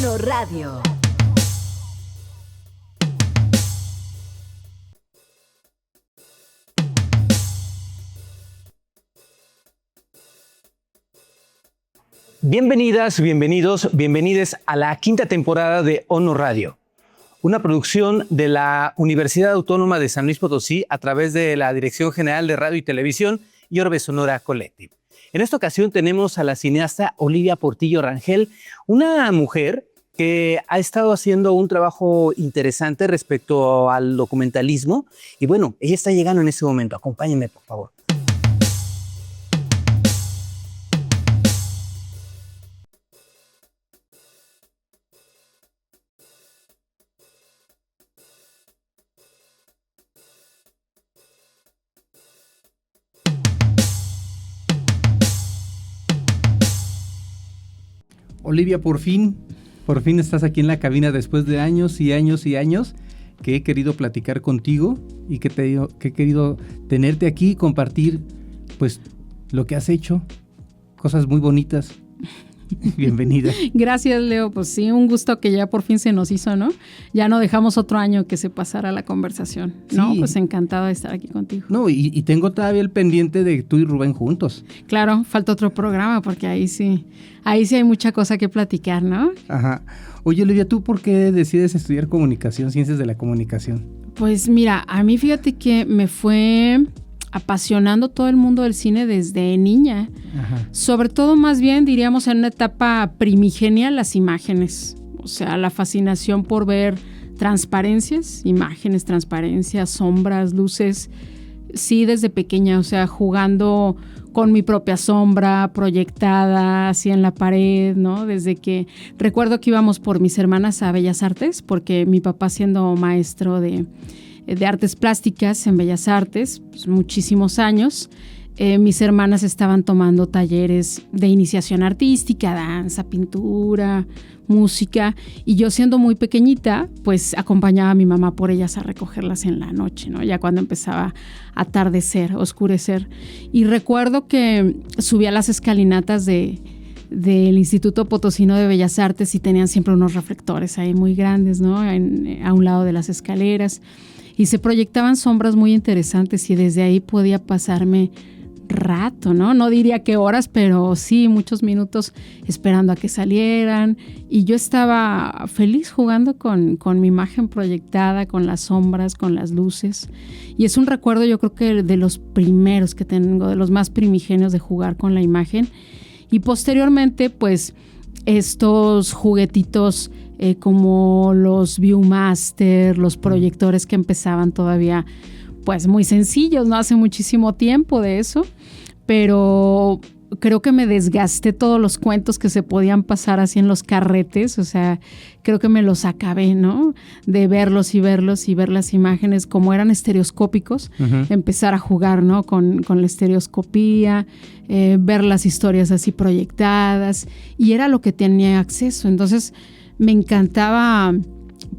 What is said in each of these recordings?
ONO Radio. Bienvenidas, bienvenidos, bienvenides a la quinta temporada de ONO Radio, una producción de la Universidad Autónoma de San Luis Potosí a través de la Dirección General de Radio y Televisión y Orbe Sonora Collective. En esta ocasión tenemos a la cineasta Olivia Portillo Rangel, una mujer que ha estado haciendo un trabajo interesante respecto al documentalismo. Y bueno, ella está llegando en este momento. Acompáñenme, por favor. Olivia, por fin estás aquí en la cabina después de años y años y años que he querido platicar contigo y que he querido tenerte aquí y compartir pues lo que has hecho, cosas muy bonitas. Bienvenida. Gracias, Leo. Pues sí, un gusto que ya por fin se nos hizo, ¿no? Ya no dejamos otro año que se pasara la conversación, ¿no? Sí. Pues encantada de estar aquí contigo. No, y tengo todavía el pendiente de tú y Rubén juntos. Claro, falta otro programa porque ahí sí hay mucha cosa que platicar, ¿no? Ajá. Oye, Olivia, ¿tú por qué decides estudiar comunicación, ciencias de la comunicación? Pues mira, a mí fíjate que me fue apasionando todo el mundo del cine desde niña. Ajá. Sobre todo, más bien, diríamos, en una etapa primigenia, las imágenes. O sea, la fascinación por ver transparencias, imágenes, transparencias, sombras, luces. Sí, desde pequeña, o sea, jugando con mi propia sombra proyectada así en la pared, ¿no? Desde que recuerdo que íbamos por mis hermanas a Bellas Artes, porque mi papá, siendo maestro de artes plásticas en Bellas Artes, pues muchísimos años, mis hermanas estaban tomando talleres de iniciación artística, danza, pintura, música, y yo, siendo muy pequeñita, pues acompañaba a mi mamá por ellas a recogerlas en la noche, ¿no? Ya cuando empezaba a atardecer, oscurecer. Y recuerdo que subía las escalinatas del Instituto Potosino de Bellas Artes y tenían siempre unos reflectores ahí muy grandes, ¿no? A un lado de las escaleras. Y se proyectaban sombras muy interesantes y desde ahí podía pasarme rato, ¿no? No diría que horas, pero sí muchos minutos esperando a que salieran. Y yo estaba feliz jugando con mi imagen proyectada, con las sombras, con las luces. Y es un recuerdo, yo creo que de los primeros que tengo, de los más primigenios de jugar con la imagen. Y posteriormente, pues, estos juguetitos como los Viewmaster, los proyectores que empezaban todavía pues muy sencillos, ¿no? Hace muchísimo tiempo de eso, pero creo que me desgasté todos los cuentos que se podían pasar así en los carretes, o sea, creo que me los acabé, ¿no? De verlos y ver las imágenes como eran estereoscópicos, empezar a jugar, ¿no? Con la estereoscopía, ver las historias así proyectadas, y era lo que tenía acceso. Entonces me encantaba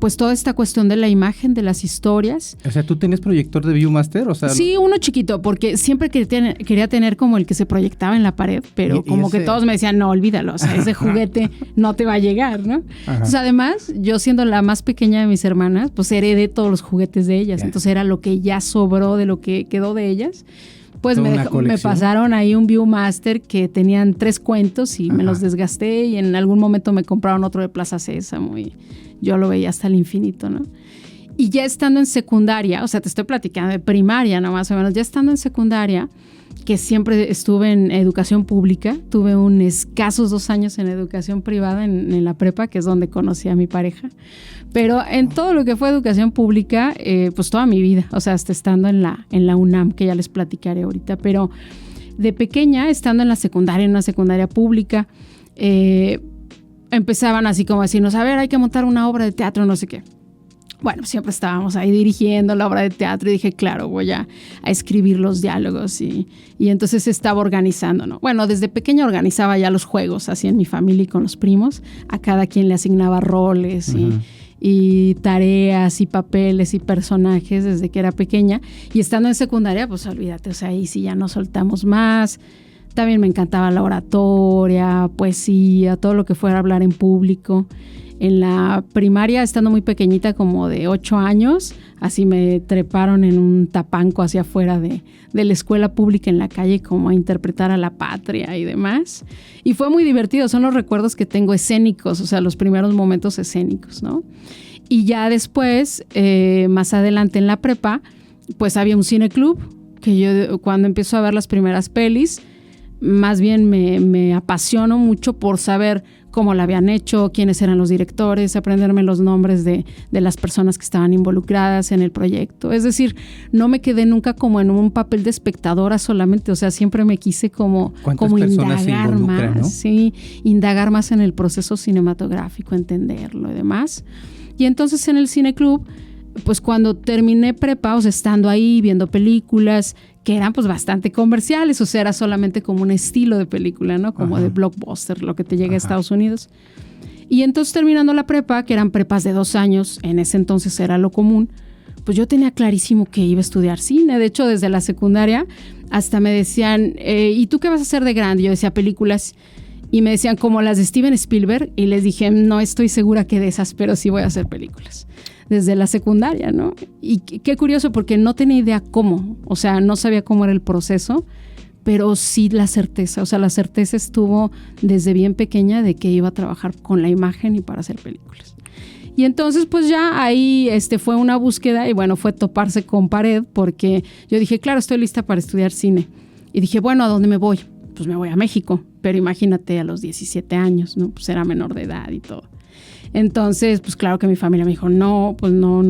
pues toda esta cuestión de la imagen, de las historias. O sea, ¿tú tienes proyector de Viewmaster? O sea, sí, uno chiquito, porque siempre quería tener como el que se proyectaba en la pared, pero como que todos me decían, no, olvídalo, o sea, ese juguete no te va a llegar, ¿no? Ajá. Entonces, además, yo siendo la más pequeña de mis hermanas, pues heredé todos los juguetes de ellas, entonces era lo que ya sobró de lo que quedó de ellas. Pues me pasaron ahí un Viewmaster que tenían 3 cuentos y me los desgasté, y en algún momento me compraron otro de Plaza Sésamo y yo lo veía hasta el infinito, ¿no? Y ya estando en secundaria, o sea, te estoy platicando de primaria, ¿no? Más o menos, ya estando en secundaria, que siempre estuve en educación pública, tuve escasos 2 años en educación privada en la prepa, que es donde conocí a mi pareja, pero en todo lo que fue educación pública, pues toda mi vida, o sea, hasta estando en la UNAM, que ya les platicaré ahorita, pero de pequeña, estando en la secundaria, en una secundaria pública, empezaban así como a decirnos, a ver, hay que montar una obra de teatro, no sé qué. Bueno, siempre estábamos ahí dirigiendo la obra de teatro y dije, claro, voy a escribir los diálogos y entonces se estaba organizando, ¿no? Bueno, desde pequeña organizaba ya los juegos, así en mi familia y con los primos, a cada quien le asignaba roles y tareas y papeles y personajes desde que era pequeña, y estando en secundaria, pues olvídate, o sea, ahí sí ya nos soltamos más. También me encantaba la oratoria, poesía, todo lo que fuera hablar en público. En la primaria, estando muy pequeñita, como de 8 años, así me treparon en un tapanco hacia afuera de la escuela pública en la calle, como a interpretar a la patria y demás. Y fue muy divertido, son los recuerdos que tengo escénicos, o sea, los primeros momentos escénicos, ¿no? Y ya después, más adelante en la prepa, pues había un cineclub, que yo cuando empiezo a ver las primeras pelis, más bien me apasiono mucho por saber cómo la habían hecho, quiénes eran los directores, aprenderme los nombres de las personas que estaban involucradas en el proyecto. Es decir, no me quedé nunca como en un papel de espectadora solamente, o sea, siempre me quise como indagar más, ¿no? Sí, indagar más en el proceso cinematográfico, entenderlo y demás. Y entonces en el cineclub, pues cuando terminé prepa, o sea, estando ahí viendo películas que eran pues bastante comerciales, o sea, era solamente como un estilo de película, ¿no? Como Ajá. de blockbuster, lo que te llega Ajá. a Estados Unidos. Y entonces terminando la prepa, que eran prepas de 2 años, en ese entonces era lo común, pues yo tenía clarísimo que iba a estudiar cine. De hecho, desde la secundaria hasta me decían, ¿y tú qué vas a hacer de grande? Yo decía películas. Y me decían como las de Steven Spielberg, y les dije, no estoy segura que de esas, pero sí voy a hacer películas. Desde la secundaria, ¿no? Y qué curioso, porque no tenía idea cómo, o sea, no sabía cómo era el proceso, pero sí la certeza, o sea, la certeza estuvo desde bien pequeña de que iba a trabajar con la imagen y para hacer películas. Y entonces pues ya ahí fue una búsqueda y bueno, fue toparse con pared, porque yo dije, claro, estoy lista para estudiar cine. Y dije, bueno, ¿a dónde me voy? Pues me voy a México, pero imagínate a los 17 años, ¿no? Pues era menor de edad y todo. Entonces, pues claro que mi familia me dijo, no, pues no,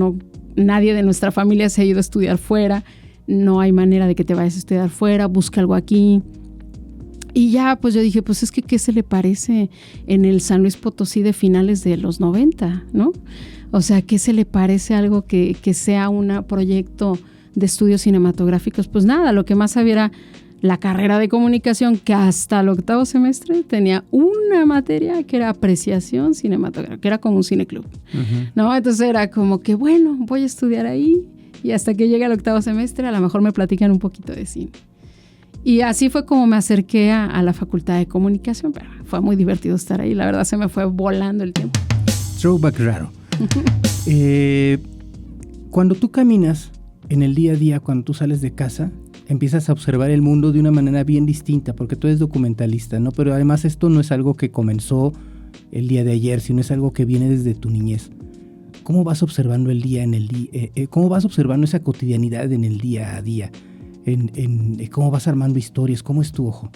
nadie de nuestra familia se ha ido a estudiar fuera, no hay manera de que te vayas a estudiar fuera, busca algo aquí. Y ya, pues yo dije, pues es que ¿qué se le parece en el San Luis Potosí de finales de los 90, ¿no? O sea, ¿qué se le parece algo que sea un proyecto de estudios cinematográficos? Pues nada, lo que más había era la carrera de comunicación, que hasta el 8º semestre tenía una materia que era apreciación cinematográfica, que era como un cineclub, uh-huh. ¿no? Entonces era como que, bueno, voy a estudiar ahí y hasta que llegue al 8º semestre a lo mejor me platican un poquito de cine. Y así fue como me acerqué a la Facultad de Comunicación, pero fue muy divertido estar ahí, la verdad se me fue volando el tiempo. Throwback raro. Cuando tú caminas en el día a día, cuando tú sales de casa, empiezas a observar el mundo de una manera bien distinta, porque tú eres documentalista, ¿no? Pero además esto no es algo que comenzó el día de ayer, sino es algo que viene desde tu niñez. ¿Cómo vas observando el día cómo vas observando esa cotidianidad en el día a día? ¿Cómo vas armando historias? ¿Cómo es tu ojo?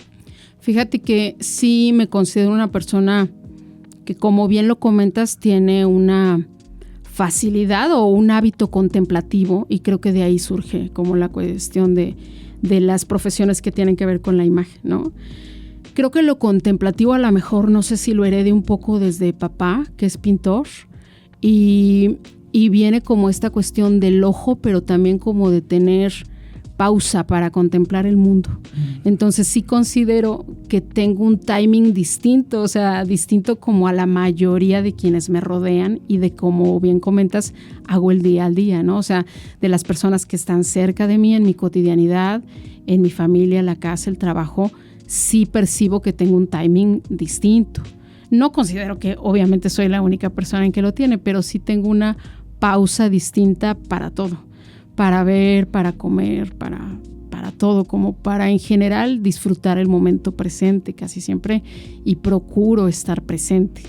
Fíjate que sí me considero una persona que, como bien lo comentas, tiene una facilidad o un hábito contemplativo, y creo que de ahí surge como la cuestión de las profesiones que tienen que ver con la imagen, ¿no? Creo que lo contemplativo a lo mejor, no sé si lo heredé un poco desde papá, que es pintor, y viene como esta cuestión del ojo, pero también como de tener pausa para contemplar el mundo. Entonces sí considero que tengo un timing distinto, o sea, distinto como a la mayoría de quienes me rodean y de, como bien comentas, hago el día al día, ¿no? O sea, de las personas que están cerca de mí en mi cotidianidad, en mi familia, la casa, el trabajo, sí percibo que tengo un timing distinto. No considero que obviamente soy la única persona en que lo tiene, pero sí tengo una pausa distinta para todo. Para ver, para comer, para todo, como para en general disfrutar el momento presente casi siempre, y procuro estar presente,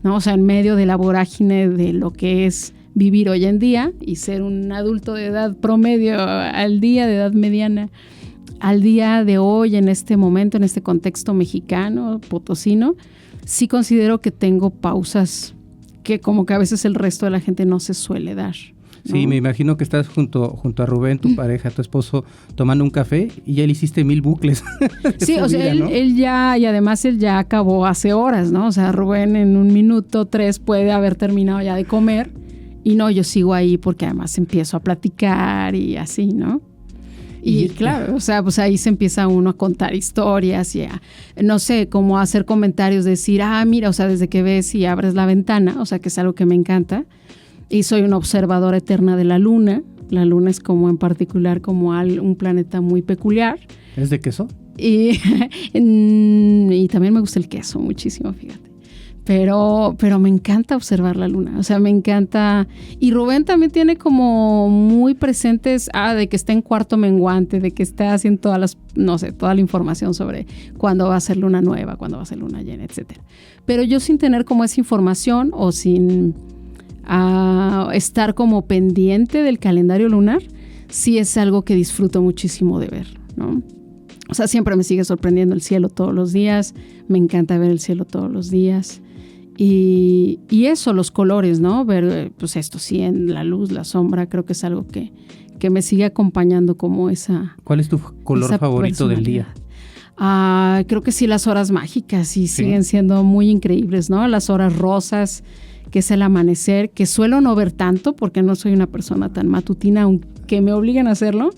¿no? O sea, en medio de la vorágine de lo que es vivir hoy en día y ser un adulto de edad promedio al día, de edad mediana, al día de hoy, en este momento, en este contexto mexicano, potosino, sí considero que tengo pausas que como que a veces el resto de la gente no se suele dar. Sí, me imagino que estás junto a Rubén, tu pareja, tu esposo, tomando un café y ya le hiciste 1000 bucles. Sí, o sea, ¿no? él ya, y además él ya acabó hace horas, ¿no? O sea, Rubén en 1 minuto, 3 puede haber terminado ya de comer, y no, yo sigo ahí porque además empiezo a platicar y así, ¿no? Y claro, o sea, pues ahí se empieza uno a contar historias y a, no sé, como a hacer comentarios, decir, mira, o sea, desde que ves y abres la ventana, o sea, que es algo que me encanta. Y soy una observadora eterna de la luna. La luna es como en particular como un planeta muy peculiar. ¿Es de queso? Y también me gusta el queso muchísimo, fíjate. Pero me encanta observar la luna, o sea, me encanta. Y Rubén también tiene como muy presentes, de que está en cuarto menguante, de que está haciendo toda la información sobre cuándo va a ser luna nueva, cuándo va a ser luna llena, etcétera. Pero yo sin tener como esa información o sin estar como pendiente del calendario lunar, sí es algo que disfruto muchísimo de ver, ¿no? O sea, siempre me sigue sorprendiendo el cielo todos los días, me encanta ver el cielo todos los días. Y eso, los colores, ¿no? Ver, pues esto sí, en la luz, la sombra, creo que es algo que me sigue acompañando como esa. ¿Cuál es tu color favorito del día? Creo que sí, las horas mágicas sí siguen siendo muy increíbles, ¿no? Las horas rosas, que es el amanecer, que suelo no ver tanto porque no soy una persona tan matutina, aunque me obliguen a hacerlo.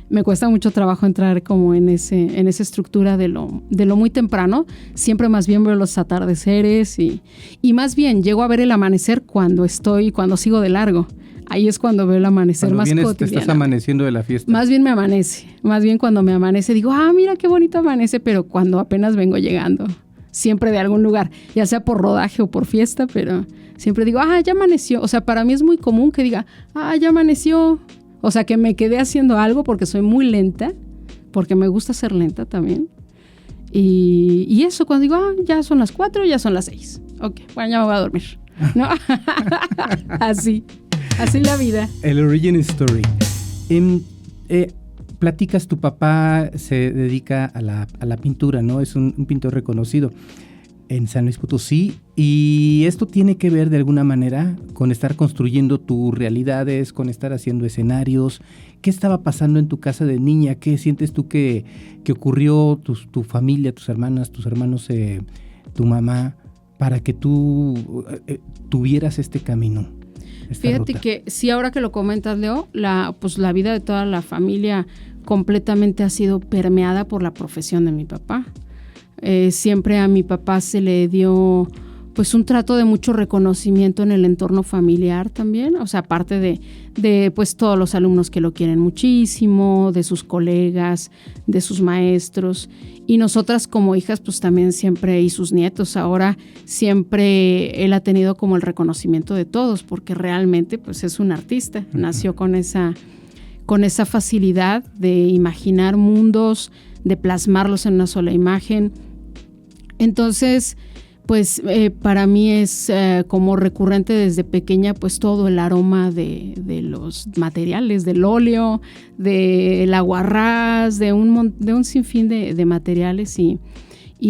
Me cuesta mucho trabajo entrar como en esa estructura de lo muy temprano. Siempre más bien veo los atardeceres y más bien llego a ver el amanecer cuando sigo de largo. Ahí es cuando veo el amanecer cuando más cotidiano. Te estás amaneciendo de la fiesta. Más bien me amanece. Más bien cuando me amanece digo, mira qué bonito amanece, pero cuando apenas vengo llegando. Siempre de algún lugar, ya sea por rodaje o por fiesta, pero siempre digo, ya amaneció. O sea, para mí es muy común que diga, ya amaneció. O sea, que me quedé haciendo algo porque soy muy lenta, porque me gusta ser lenta también. Y eso, cuando digo, ya son las 4, ya son las 6. Ok, bueno, ya me voy a dormir. ¿No? Así la vida. El origin story. Platicas, tu papá se dedica a la pintura, ¿no? Es un pintor reconocido en San Luis Potosí, y esto tiene que ver de alguna manera con estar construyendo tus realidades, con estar haciendo escenarios. ¿Qué estaba pasando en tu casa de niña? ¿Qué sientes tú que ocurrió, tu familia, tus hermanas, tus hermanos, tu mamá, para que tú tuvieras este camino? Fíjate que sí, ahora que lo comentas, Leo, la vida de toda la familia completamente ha sido permeada por la profesión de mi papá. Siempre a mi papá se le dio pues un trato de mucho reconocimiento en el entorno familiar también, o sea, aparte de pues todos los alumnos que lo quieren muchísimo, de sus colegas, de sus maestros, y nosotras como hijas pues también siempre, y sus nietos ahora, siempre él ha tenido como el reconocimiento de todos, porque realmente pues es un artista, nació con esa facilidad de imaginar mundos, de plasmarlos en una sola imagen. Entonces, pues para mí es como recurrente desde pequeña, pues todo el aroma de los materiales, del óleo, del aguarrás, de un sinfín de materiales y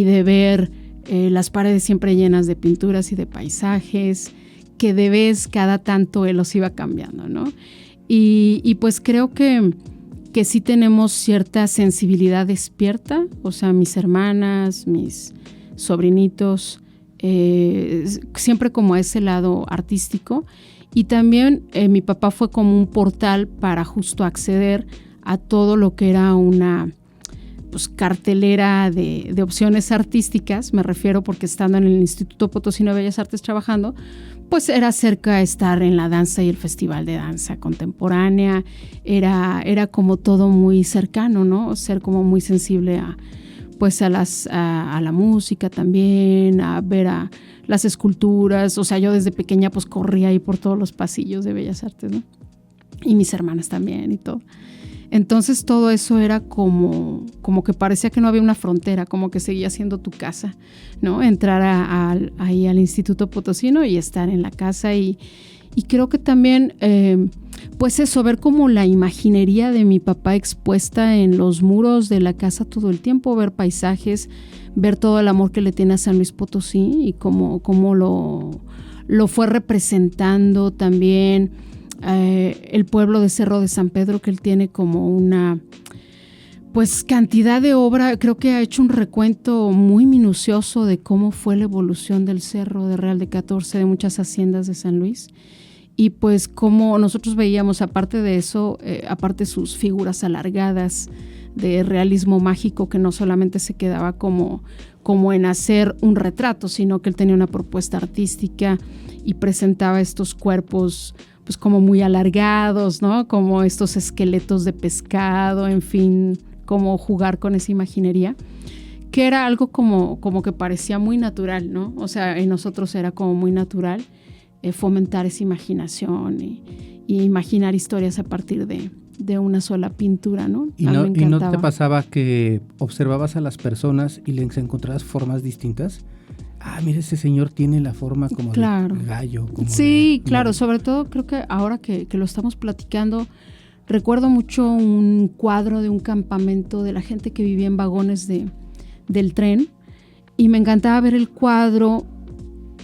de ver las paredes siempre llenas de pinturas y de paisajes, que de vez cada tanto él los iba cambiando, ¿no? Y pues creo que sí tenemos cierta sensibilidad despierta, o sea, mis hermanas, mis sobrinitos, siempre como a ese lado artístico. Y también mi papá fue como un portal para justo acceder a todo lo que era una pues, cartelera de opciones artísticas, me refiero porque estando en el Instituto Potosino de Bellas Artes trabajando, pues era cerca estar en la danza y el Festival de Danza Contemporánea, era como todo muy cercano, ¿no? Ser como muy sensible a la música también, a ver a las esculturas. O sea, yo desde pequeña pues corría ahí por todos los pasillos de Bellas Artes, ¿no? Y mis hermanas también y todo. Entonces todo eso era como que parecía que no había una frontera, como que seguía siendo tu casa, ¿no? Entrar ahí al Instituto Potosino y estar en la casa y creo que también, pues eso, ver como la imaginería de mi papá expuesta en los muros de la casa todo el tiempo, ver paisajes, ver todo el amor que le tiene a San Luis Potosí y cómo lo fue representando también. El pueblo de Cerro de San Pedro, que él tiene como una pues cantidad de obra, creo que ha hecho un recuento muy minucioso de cómo fue la evolución del Cerro de Real de 14, de muchas haciendas de San Luis, y pues como nosotros veíamos, aparte de eso, aparte sus figuras alargadas de realismo mágico, que no solamente se quedaba como en hacer un retrato, sino que él tenía una propuesta artística y presentaba estos cuerpos pues como muy alargados, ¿no? Como estos esqueletos de pescado, en fin, como jugar con esa imaginería, que era algo como que parecía muy natural, ¿no? O sea, en nosotros era como muy natural fomentar esa imaginación y imaginar historias a partir de una sola pintura, ¿no? ¿Y no te pasaba que observabas a las personas y les encontrabas formas distintas? Mira, ese señor tiene la forma como de gallo. Claro, sobre todo creo que ahora que lo estamos platicando, recuerdo mucho un cuadro de un campamento de la gente que vivía en vagones del tren, y me encantaba ver el cuadro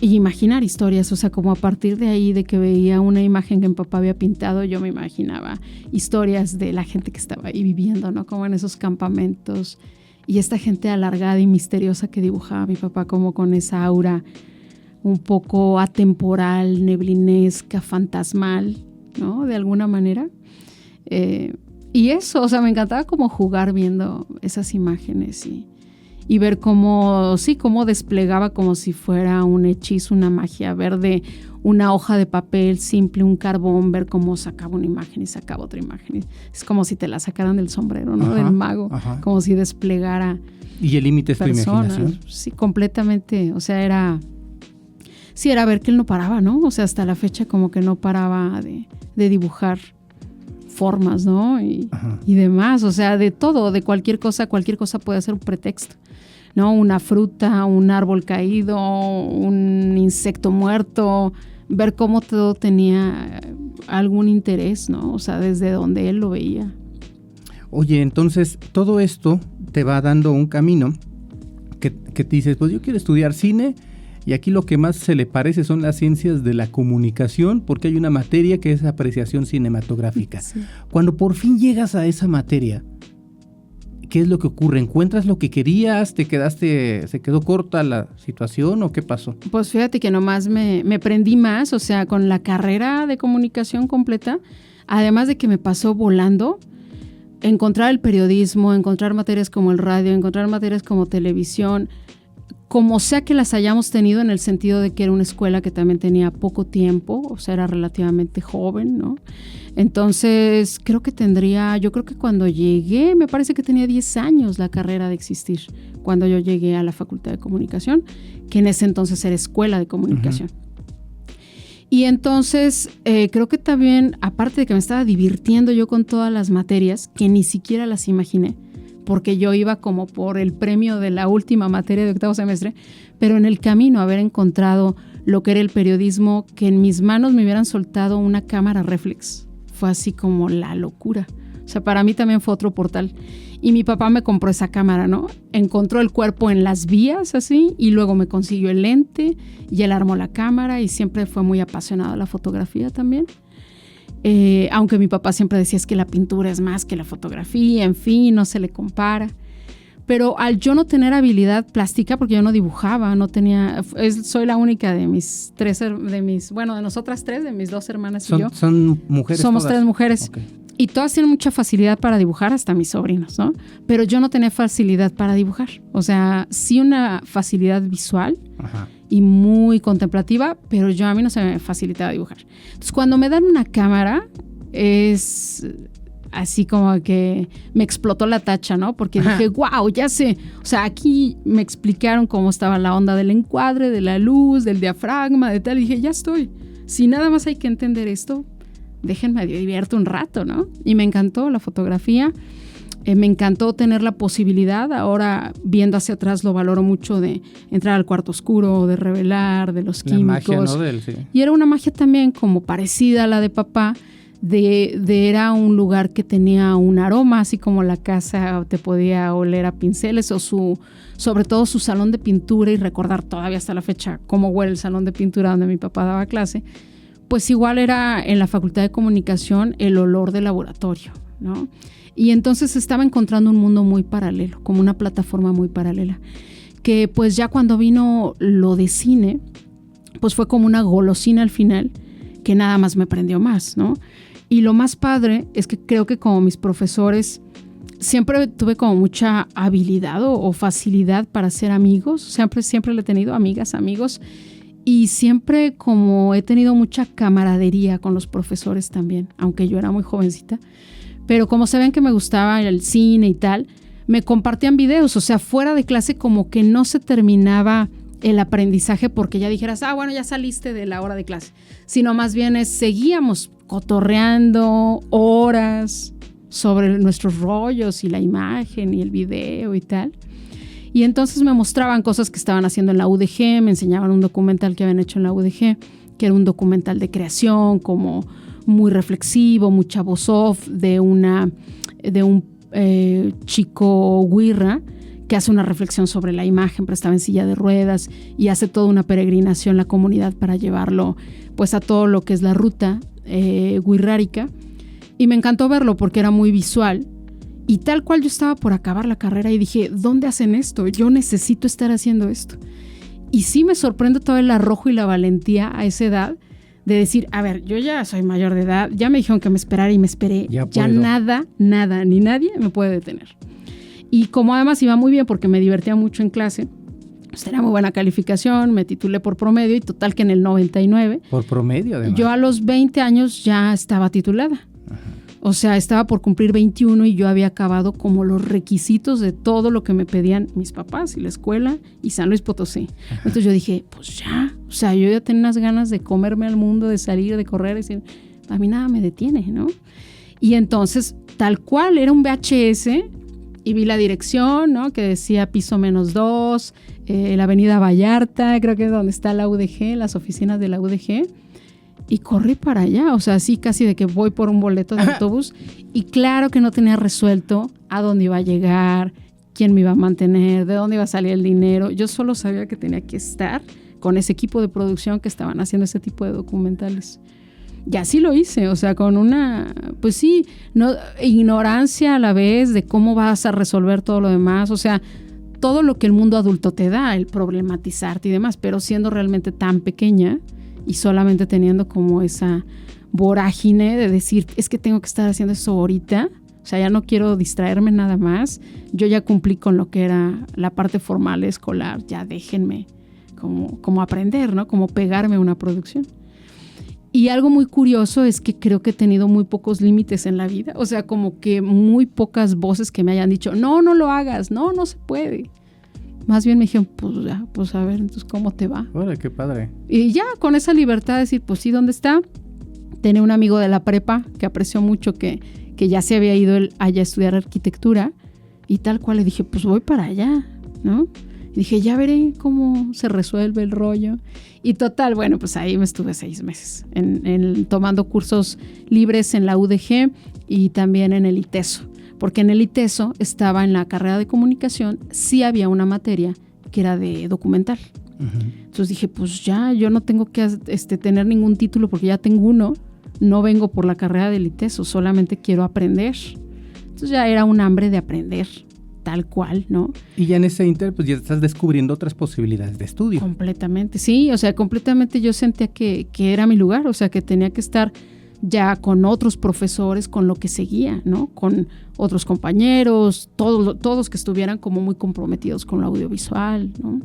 y imaginar historias, o sea, como a partir de ahí, de que veía una imagen que mi papá había pintado, yo me imaginaba historias de la gente que estaba ahí viviendo, ¿no? Como en esos campamentos, y esta gente alargada y misteriosa que dibujaba mi papá, como con esa aura un poco atemporal, neblinesca, fantasmal, ¿no? De alguna manera. Y eso, o sea, me encantaba como jugar viendo esas imágenes y ver cómo desplegaba como si fuera un hechizo, una magia, ver de una hoja de papel simple, un carbón, ver cómo sacaba una imagen y sacaba otra imagen. Es como si te la sacaran del sombrero, ¿no? Del mago, como si desplegara. ¿Y el límite es tu imaginación? Sí, completamente, o sea, era ver que él no paraba, ¿no? O sea, hasta la fecha como que no paraba de dibujar formas, ¿no? Y demás, o sea, de todo, de cualquier cosa puede ser un pretexto, ¿no? Una fruta, un árbol caído, un insecto muerto, ver cómo todo tenía algún interés, ¿no? O sea, desde donde él lo veía. Oye, entonces todo esto te va dando un camino que te dices, pues yo quiero estudiar cine. Y aquí lo que más se le parece son las ciencias de la comunicación, porque hay una materia que es apreciación cinematográfica. Sí. Cuando por fin llegas a esa materia, ¿qué es lo que ocurre? ¿Encuentras lo que querías? ¿Se quedó corta la situación o qué pasó? Pues fíjate que nomás me prendí más, o sea, con la carrera de comunicación completa, además de que me pasó volando, encontrar el periodismo, encontrar materias como el radio, encontrar materias como televisión, como sea que las hayamos tenido, en el sentido de que era una escuela que también tenía poco tiempo, o sea, era relativamente joven, ¿no? Entonces, yo creo que cuando llegué, me parece que tenía 10 años la carrera de existir, cuando yo llegué a la Facultad de Comunicación, que en ese entonces era Escuela de Comunicación. Y entonces, creo que también, aparte de que me estaba divirtiendo yo con todas las materias, que ni siquiera las imaginé, porque yo iba como por el premio de la última materia de octavo semestre, pero en el camino haber encontrado lo que era el periodismo, que en mis manos me hubieran soltado una cámara reflex, fue así como la locura. O sea, para mí también fue otro portal. Y mi papá me compró esa cámara, ¿no? Encontró el cuerpo en las vías, así, y luego me consiguió el lente, y él armó la cámara, y siempre fue muy apasionado a la fotografía también. Aunque mi papá siempre decía es que la pintura es más que la fotografía, en fin, no se le compara. Pero al yo no tener habilidad plástica, porque yo no dibujaba, soy la única de mis nosotras tres, de mis dos hermanas y yo. ¿Son mujeres? Somos todas? 3 mujeres. Okay. Y todas tienen mucha facilidad para dibujar, hasta mis sobrinos, ¿no? Pero yo no tenía facilidad para dibujar. O sea, sí una facilidad visual. Ajá. Y muy contemplativa, pero a mí no se me facilitaba dibujar. Entonces, cuando me dan una cámara, es así como que me explotó la tacha, ¿no? Porque dije, wow, ya sé. O sea, aquí me explicaron cómo estaba la onda del encuadre, de la luz, del diafragma, de tal. Y dije, ya estoy. Si nada más hay que entender esto, déjenme divierto un rato, ¿no? Y me encantó la fotografía. Me encantó tener la posibilidad, ahora viendo hacia atrás lo valoro mucho, de entrar al cuarto oscuro, de revelar, de los químicos. La magia, ¿no? Sí. Y era una magia también como parecida a la de papá, era un lugar que tenía un aroma, así como la casa te podía oler a pinceles, o sobre todo su salón de pintura, y recordar todavía hasta la fecha cómo huele el salón de pintura donde mi papá daba clase, pues igual era en la Facultad de Comunicación el olor de laboratorio, ¿no? Y entonces estaba encontrando un mundo muy paralelo, como una plataforma muy paralela, que pues ya cuando vino lo de cine, pues fue como una golosina al final, que nada más me prendió más, ¿no? Y lo más padre es que creo que como mis profesores, siempre tuve como mucha habilidad o facilidad para hacer amigos, siempre le he tenido amigas, amigos, y siempre como he tenido mucha camaradería con los profesores también, aunque yo era muy jovencita. Pero como se ven que me gustaba el cine y tal, me compartían videos, o sea, fuera de clase como que no se terminaba el aprendizaje porque ya dijeras, bueno, ya saliste de la hora de clase, sino más bien seguíamos cotorreando horas sobre nuestros rollos y la imagen y el video y tal. Y entonces me mostraban cosas que estaban haciendo en la UDG, me enseñaban un documental que habían hecho en la UDG, que era un documental de creación, como muy reflexivo, muy chavosov, de un chico güirra que hace una reflexión sobre la imagen, pero estaba en silla de ruedas y hace toda una peregrinación la comunidad para llevarlo pues a todo lo que es la ruta güirrárica. Y me encantó verlo porque era muy visual. Y tal cual yo estaba por acabar la carrera y dije, ¿dónde hacen esto? Yo necesito estar haciendo esto. Y sí me sorprende todo el arrojo y la valentía a esa edad de decir, a ver, yo ya soy mayor de edad, ya me dijeron que me esperara y me esperé. Ya nada, ni nadie me puede detener. Y como además iba muy bien porque me divertía mucho en clase, pues tenía muy buena calificación, me titulé por promedio y total que en el 99. Por promedio, además. Yo a los 20 años ya estaba titulada. Ajá. O sea, estaba por cumplir 21 y yo había acabado como los requisitos de todo lo que me pedían mis papás y la escuela y San Luis Potosí. Ajá. Entonces yo dije, pues ya, o sea, yo ya tenía unas ganas de comerme al mundo, de salir, de correr, y decir, a mí nada me detiene, ¿no? Y entonces, tal cual, era un VHS y vi la dirección, ¿no? Que decía piso -2, la avenida Vallarta, creo que es donde está la UDG, las oficinas de la UDG. Y corrí para allá, o sea, así casi de que voy por un boleto de autobús. Y claro que no tenía resuelto a dónde iba a llegar, quién me iba a mantener, de dónde iba a salir el dinero. Yo solo sabía que tenía que estar con ese equipo de producción que estaban haciendo ese tipo de documentales. Y así lo hice, o sea, con una, pues sí, no, ignorancia a la vez de cómo vas a resolver todo lo demás. O sea, todo lo que el mundo adulto te da, el problematizarte y demás, pero siendo realmente tan pequeña y solamente teniendo como esa vorágine de decir, es que tengo que estar haciendo eso ahorita, o sea, ya no quiero distraerme nada más, yo ya cumplí con lo que era la parte formal escolar, ya déjenme como aprender, ¿no? Como pegarme a una producción. Y algo muy curioso es que creo que he tenido muy pocos límites en la vida, o sea, como que muy pocas voces que me hayan dicho, no lo hagas, no se puede. Más bien me dijeron, pues ya, pues a ver, entonces, ¿cómo te va? ¡Hola, qué padre! Y ya, con esa libertad de decir, pues sí, ¿dónde está? Tenía un amigo de la prepa que apreció mucho que ya se había ido él allá a estudiar arquitectura y tal cual le dije, pues voy para allá, ¿no? Y dije, ya veré cómo se resuelve el rollo. Y total, bueno, pues ahí me estuve 6 meses tomando cursos libres en la UDG y también en el ITESO. Porque en el ITESO estaba en la carrera de comunicación, sí había una materia que era de documental. Uh-huh. Entonces dije, pues ya, yo no tengo que tener ningún título porque ya tengo uno, no vengo por la carrera del ITESO, solamente quiero aprender. Entonces ya era un hambre de aprender, tal cual, ¿no? Y ya en ese inter, pues ya estás descubriendo otras posibilidades de estudio. Completamente, sí, o sea, completamente yo sentía que era mi lugar, o sea, que tenía que estar ya con otros profesores, con lo que seguía, ¿no? Con otros compañeros, todos que estuvieran como muy comprometidos con lo audiovisual, ¿no?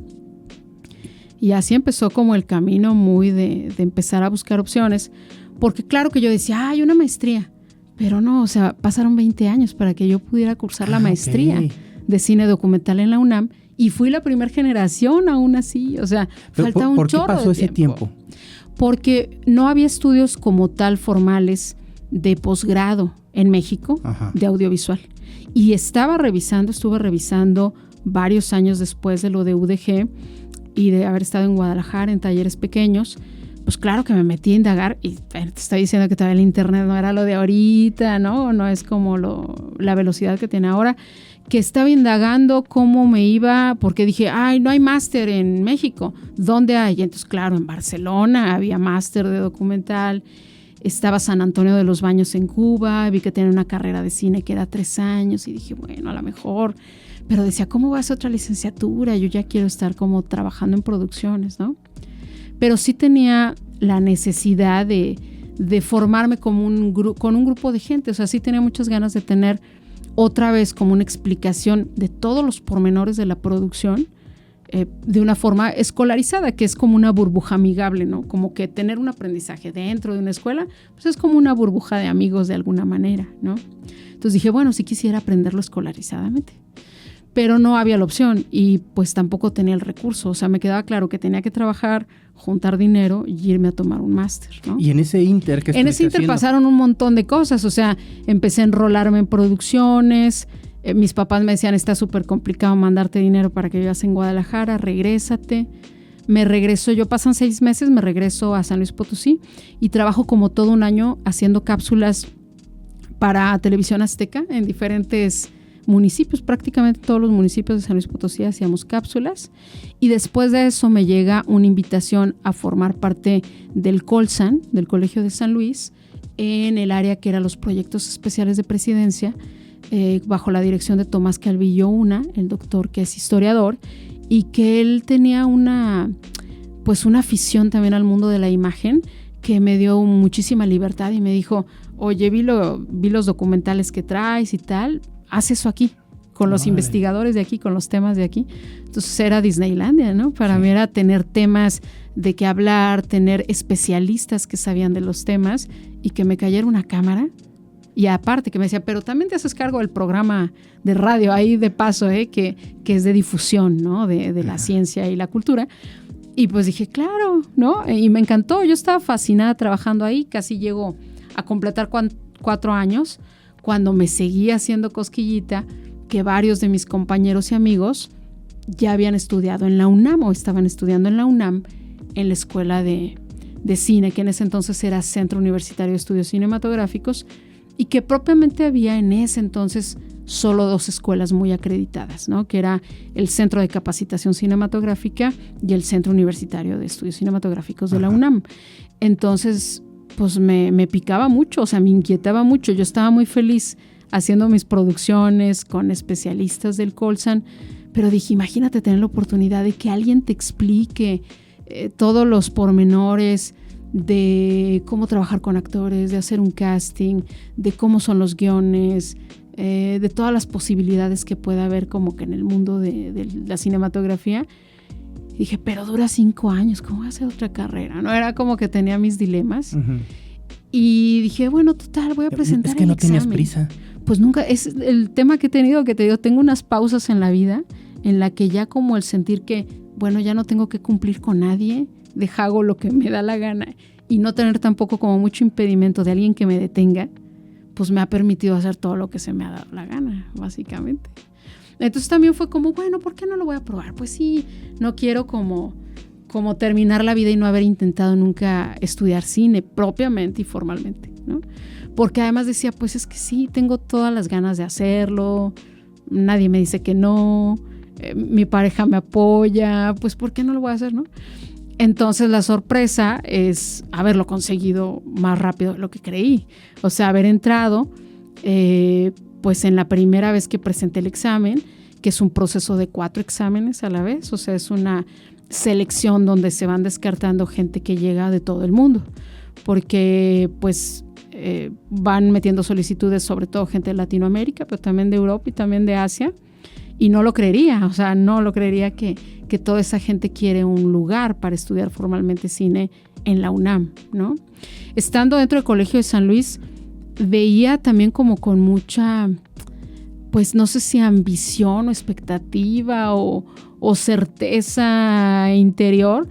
Y así empezó como el camino muy de empezar a buscar opciones, porque claro que yo decía, hay una maestría, pero no, o sea, pasaron 20 años para que yo pudiera cursar la maestría de cine documental en la UNAM, y fui la primera generación aún así, o sea, falta un chorro de tiempo. ¿Por qué pasó ese tiempo? Porque no había estudios como tal formales de posgrado en México. Ajá. De audiovisual. Y estuve revisando varios años después de lo de UDG y de haber estado en Guadalajara en talleres pequeños. Pues claro que me metí a indagar y te estoy diciendo que todavía el internet no era lo de ahorita, ¿no? No es como la velocidad que tiene ahora. Que estaba indagando cómo me iba, porque dije, no hay máster en México. ¿Dónde hay? Y entonces, claro, en Barcelona había máster de documental. Estaba San Antonio de los Baños en Cuba. Vi que tenía una carrera de cine que era 3 años. Y dije, bueno, a lo mejor. Pero decía, ¿cómo va a ser otra licenciatura? Yo ya quiero estar como trabajando en producciones, ¿no? Pero sí tenía la necesidad de formarme con un grupo de gente. O sea, sí tenía muchas ganas de tener otra vez como una explicación de todos los pormenores de la producción de una forma escolarizada, que es como una burbuja amigable, ¿no? Como que tener un aprendizaje dentro de una escuela, pues es como una burbuja de amigos de alguna manera, ¿no? Entonces dije, bueno, sí quisiera aprenderlo escolarizadamente. pero no había la opción y pues tampoco tenía el recurso. O sea, me quedaba claro que tenía que trabajar, juntar dinero y irme a tomar un máster, ¿no? Y en ese inter, ¿qué En ese inter haciendo? pasaron un montón de cosas. O sea, empecé a enrolarme en producciones. Mis papás me decían, está súper complicado mandarte dinero para que vivas en Guadalajara, regrésate. Me regreso, yo pasan 6 meses, me regreso a San Luis Potosí y trabajo como todo un año haciendo cápsulas para Televisión Azteca en diferentes municipios, prácticamente todos los municipios de San Luis Potosí hacíamos cápsulas, y después de eso me llega una invitación a formar parte del Colsan, del Colegio de San Luis, en el área que eran los proyectos especiales de presidencia, bajo la dirección de Tomás Calvillo Una, el doctor que es historiador, y que él tenía una afición también al mundo de la imagen que me dio muchísima libertad y me dijo, oye, vi los documentales que traes y tal, haz eso aquí, con los investigadores de aquí, con los temas de aquí. Entonces era Disneylandia, ¿no? Para mí era tener temas de qué hablar, tener especialistas que sabían de los temas y que me cayera una cámara. Y aparte que me decía, pero también te haces cargo del programa de radio, ahí de paso, que es de difusión, ¿no? De la ciencia y la cultura. Y pues dije, claro, ¿no? Y me encantó, yo estaba fascinada trabajando ahí, casi llego a completar 4 años, cuando me seguía haciendo cosquillita, que varios de mis compañeros y amigos ya habían estudiado en la UNAM o estaban estudiando en la UNAM en la escuela de cine, que en ese entonces era Centro Universitario de Estudios Cinematográficos, y que propiamente había en ese entonces solo 2 escuelas muy acreditadas, ¿no? Que era el Centro de Capacitación Cinematográfica y el Centro Universitario de Estudios Cinematográficos de la UNAM. Entonces, pues me picaba mucho, o sea, me inquietaba mucho. Yo estaba muy feliz haciendo mis producciones con especialistas del Colsan, pero dije, imagínate tener la oportunidad de que alguien te explique todos los pormenores de cómo trabajar con actores, de hacer un casting, de cómo son los guiones, de todas las posibilidades que puede haber como que en el mundo de la cinematografía. Y dije, pero dura 5 años, ¿cómo voy a hacer otra carrera? No, era como que tenía mis dilemas. Uh-huh. Y dije, bueno, total, voy a presentar el examen. Es que no tenías prisa. Pues nunca, es el tema que he tenido, que te digo, tengo unas pausas en la vida en la que ya como el sentir que, bueno, ya no tengo que cumplir con nadie, hago lo que me da la gana, y no tener tampoco como mucho impedimento de alguien que me detenga, pues me ha permitido hacer todo lo que se me ha dado la gana, básicamente. Entonces también fue como, bueno, ¿por qué no lo voy a probar? Pues sí, no quiero como terminar la vida y no haber intentado nunca estudiar cine propiamente y formalmente, ¿no? Porque además decía, pues es que sí, tengo todas las ganas de hacerlo, nadie me dice que no, mi pareja me apoya, pues ¿por qué no lo voy a hacer, no? Entonces la sorpresa es haberlo conseguido más rápido de lo que creí. O sea, haber entrado pues en la primera vez que presenté el examen, que es un proceso de 4 exámenes a la vez. O sea, es una selección donde se van descartando gente que llega de todo el mundo. Porque pues van metiendo solicitudes, sobre todo gente de Latinoamérica, pero también de Europa y también de Asia. Y no lo creería, o sea, no lo creería que toda esa gente quiere un lugar para estudiar formalmente cine en la UNAM, ¿no? Estando dentro del Colegio de San Luis, veía también como con mucha, pues no sé si ambición o expectativa o certeza interior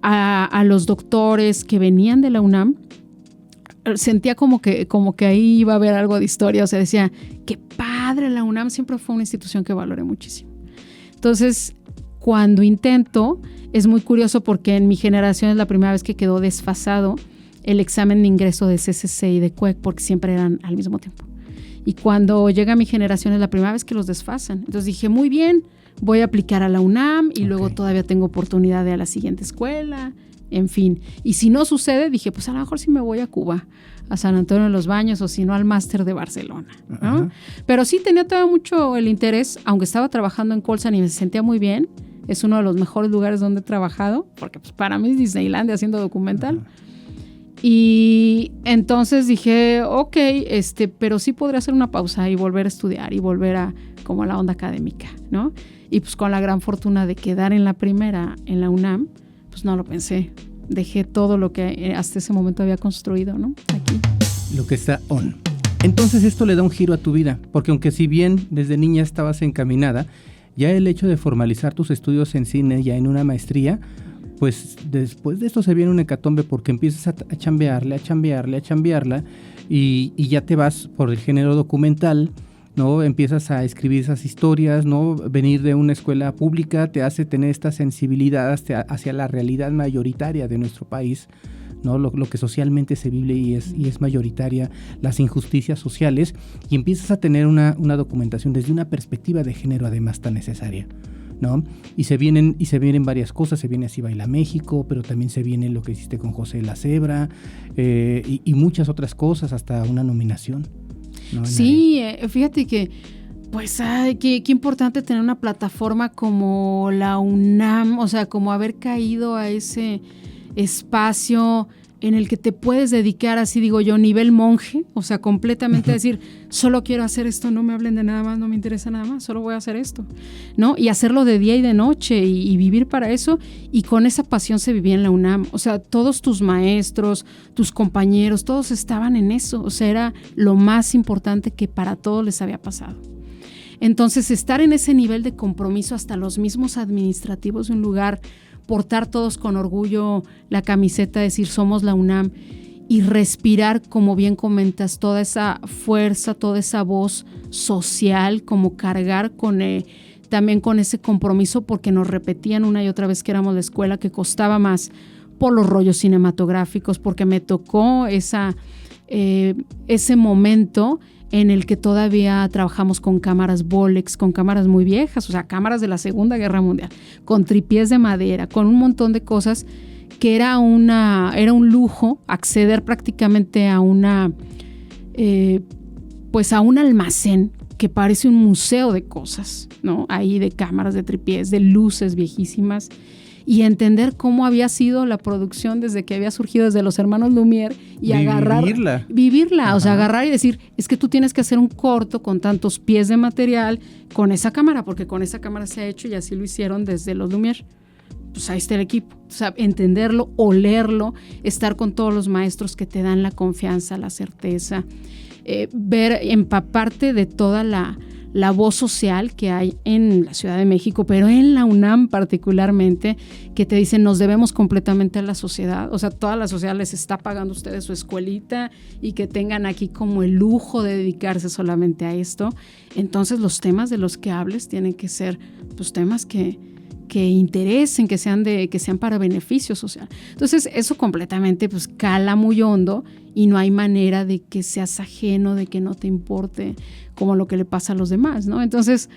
a los doctores que venían de la UNAM. Sentía como que ahí iba a haber algo de historia, o sea, decía, qué padre, la UNAM siempre fue una institución que valoré muchísimo. Entonces, cuando intento, es muy curioso porque en mi generación es la primera vez que quedó desfasado el examen de ingreso de CCC y de CUEC, porque siempre eran al mismo tiempo. Y cuando llega mi generación es la primera vez que los desfasan. Entonces dije, muy bien, voy a aplicar a la UNAM y luego todavía tengo oportunidad de a la siguiente escuela. En fin, y si no sucede, dije, pues a lo mejor sí me voy a Cuba, a San Antonio de los Baños, o si no al máster de Barcelona, ¿no? Uh-huh. Pero sí tenía todavía mucho el interés, aunque estaba trabajando en Colsan y me sentía muy bien. Es uno de los mejores lugares donde he trabajado, porque pues para mí es Disneylandia haciendo documental. Uh-huh. Y entonces dije, ok, pero sí podría hacer una pausa y volver a estudiar y volver a como a la onda académica, ¿no? Y pues con la gran fortuna de quedar en la primera en la UNAM, pues no lo pensé. Dejé todo lo que hasta ese momento había construido, ¿no? Aquí. Lo que está on. Entonces esto le da un giro a tu vida, porque aunque si bien desde niña estabas encaminada, ya el hecho de formalizar tus estudios en cine, ya en una maestría, pues después de esto se viene un hecatombe porque empiezas a chambearla y ya te vas por el género documental, ¿no? Empiezas a escribir esas historias, ¿no? Venir de una escuela pública te hace tener esta sensibilidad hacia la realidad mayoritaria de nuestro país, ¿no? Lo que socialmente se vive y es mayoritaria, las injusticias sociales, y empiezas a tener una documentación desde una perspectiva de género además tan necesaria, ¿no? Y se vienen varias cosas, se viene Así Baila México, pero también se viene lo que hiciste con José La Cebra, y muchas otras cosas, hasta una nominación, ¿no? Sí, fíjate que pues qué importante tener una plataforma como la UNAM, o sea, como haber caído a ese espacio en el que te puedes dedicar, así digo yo, nivel monje, o sea, completamente decir, solo quiero hacer esto, no me hablen de nada más, no me interesa nada más, solo voy a hacer esto, ¿no? Y hacerlo de día y de noche y vivir para eso, y con esa pasión se vivía en la UNAM, o sea, todos tus maestros, tus compañeros, todos estaban en eso, o sea, era lo más importante que para todos les había pasado. Entonces, estar en ese nivel de compromiso, hasta los mismos administrativos de un lugar, portar todos con orgullo la camiseta, decir somos la UNAM, y respirar, como bien comentas, toda esa fuerza, toda esa voz social, como cargar también con ese compromiso, porque nos repetían una y otra vez que éramos la escuela que costaba más por los rollos cinematográficos, porque me tocó ese momento en el que todavía trabajamos con cámaras Bolex, con cámaras muy viejas, o sea, cámaras de la Segunda Guerra Mundial, con tripiés de madera, con un montón de cosas que era un lujo acceder prácticamente a pues a un almacén que parece un museo de cosas, ¿no? Ahí de cámaras, de tripiés, de luces viejísimas, y entender cómo había sido la producción desde que había surgido desde los hermanos Lumière y vivirla, o sea, agarrar y decir, es que tú tienes que hacer un corto con tantos pies de material con esa cámara, porque con esa cámara se ha hecho y así lo hicieron desde los Lumière. Pues ahí está el equipo, o sea, entenderlo, olerlo, estar con todos los maestros que te dan la confianza, la certeza, empaparte de toda la voz social que hay en la Ciudad de México, pero en la UNAM particularmente, que te dicen nos debemos completamente a la sociedad, o sea, toda la sociedad les está pagando a ustedes su escuelita y que tengan aquí como el lujo de dedicarse solamente a esto. Entonces los temas de los que hables tienen que ser pues temas que interesen, que sean para beneficio social. Entonces eso completamente pues cala muy hondo y no hay manera de que seas ajeno, de que no te importe como lo que le pasa a los demás, ¿no? Entonces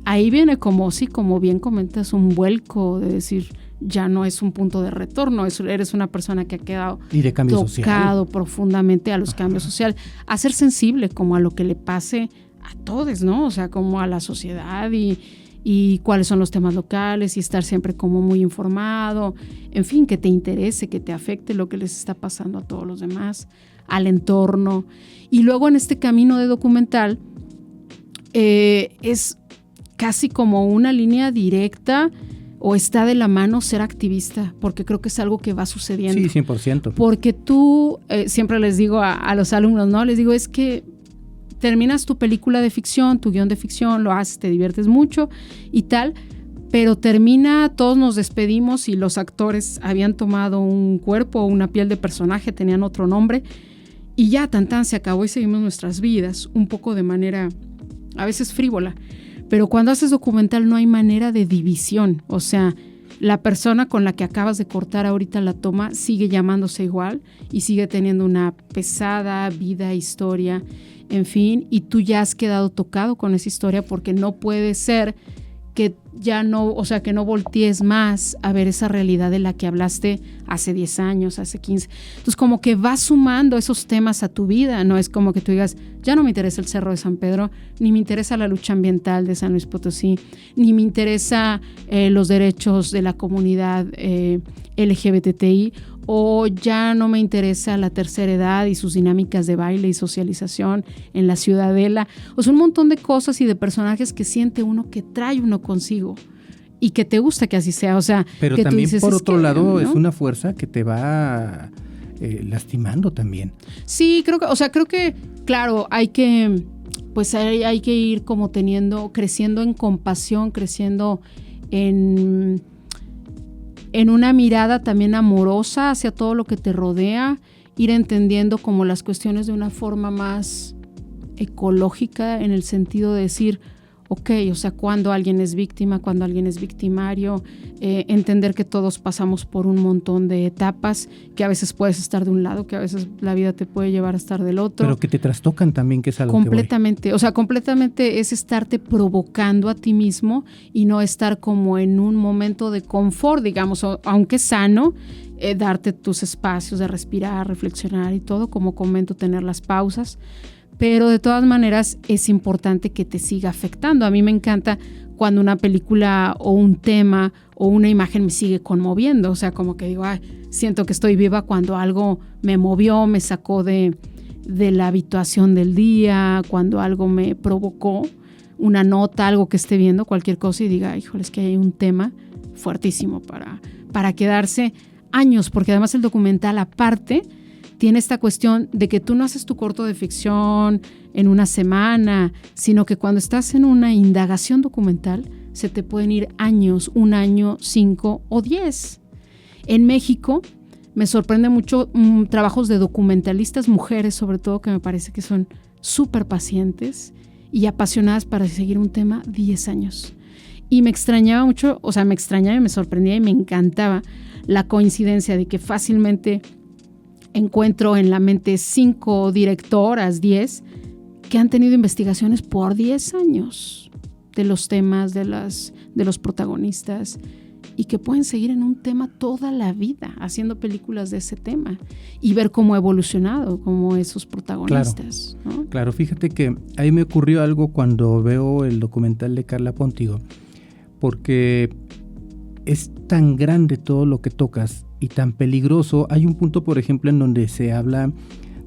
ahí viene como bien comentas, un vuelco de decir, ya no es un punto de retorno, eres una persona que ha quedado tocado profundamente a los cambios sociales, a ser sensible como a lo que le pase a todos, ¿no? O sea, como a la sociedad y cuáles son los temas locales y estar siempre como muy informado, en fin, que te interese, que te afecte lo que les está pasando a todos los demás, al entorno. Y luego en este camino de documental es casi como una línea directa o está de la mano ser activista, porque creo que es algo que va sucediendo. Sí, 100%. Porque tú, siempre les digo a los alumnos, ¿no? Les digo, es que terminas tu película de ficción, tu guión de ficción, lo haces, te diviertes mucho y tal, pero termina, todos nos despedimos y los actores habían tomado un cuerpo o una piel de personaje, tenían otro nombre y ya tan se acabó y seguimos nuestras vidas, un poco de manera a veces frívola, pero cuando haces documental no hay manera de división, o sea, la persona con la que acabas de cortar ahorita la toma sigue llamándose igual y sigue teniendo una pesada vida, historia, en fin, y tú ya has quedado tocado con esa historia porque no puede ser que ya no, o sea, que no voltees más a ver esa realidad de la que hablaste hace 10 años, hace 15. Entonces, como que vas sumando esos temas a tu vida, no es como que tú digas, ya no me interesa el Cerro de San Pedro, ni me interesa la lucha ambiental de San Luis Potosí, ni me interesa los derechos de la comunidad LGBTI, o ya no me interesa la tercera edad y sus dinámicas de baile y socialización en la Ciudadela. O sea, un montón de cosas y de personajes que siente uno, que trae uno consigo y que te gusta que así sea. O sea, pero que también tú dices, por otro lado, ¿no? es una fuerza que te va lastimando también. Sí, creo que, claro, hay que ir como creciendo en compasión, creciendo en una mirada también amorosa hacia todo lo que te rodea, ir entendiendo como las cuestiones de una forma más ecológica, en el sentido de decir, ok, o sea, cuando alguien es víctima, cuando alguien es victimario, entender que todos pasamos por un montón de etapas, que a veces puedes estar de un lado, que a veces la vida te puede llevar a estar del otro. Pero que te trastocan también, que es algo completamente, o sea, completamente es estarte provocando a ti mismo y no estar como en un momento de confort, digamos, aunque sano, darte tus espacios de respirar, reflexionar y todo, como comento, tener las pausas. Pero de todas maneras es importante que te siga afectando. A mí me encanta cuando una película o un tema o una imagen me sigue conmoviendo. O sea, como que digo, ay, siento que estoy viva cuando algo me movió, me sacó de la habituación del día, cuando algo me provocó, una nota, algo que esté viendo, cualquier cosa, y diga, híjole, es que hay un tema fuertísimo para quedarse años, porque además el documental aparte tiene esta cuestión de que tú no haces tu corto de ficción en una semana, sino que cuando estás en una indagación documental se te pueden ir años, 1 año, 5 o 10. En México me sorprende mucho trabajos de documentalistas, mujeres sobre todo, que me parece que son súper pacientes y apasionadas para seguir un tema 10 años. Y me extrañaba mucho, o sea, me extrañaba y me sorprendía y me encantaba la coincidencia de que fácilmente encuentro en la mente 5 directoras, 10, que han tenido investigaciones por 10 años de los temas, de los protagonistas, y que pueden seguir en un tema toda la vida haciendo películas de ese tema y ver cómo ha evolucionado como esos protagonistas. Claro, ¿no? Claro, fíjate que ahí me ocurrió algo cuando veo el documental de Carla Póntigo, porque es tan grande todo lo que tocas y tan peligroso. Hay un punto, por ejemplo, en donde se habla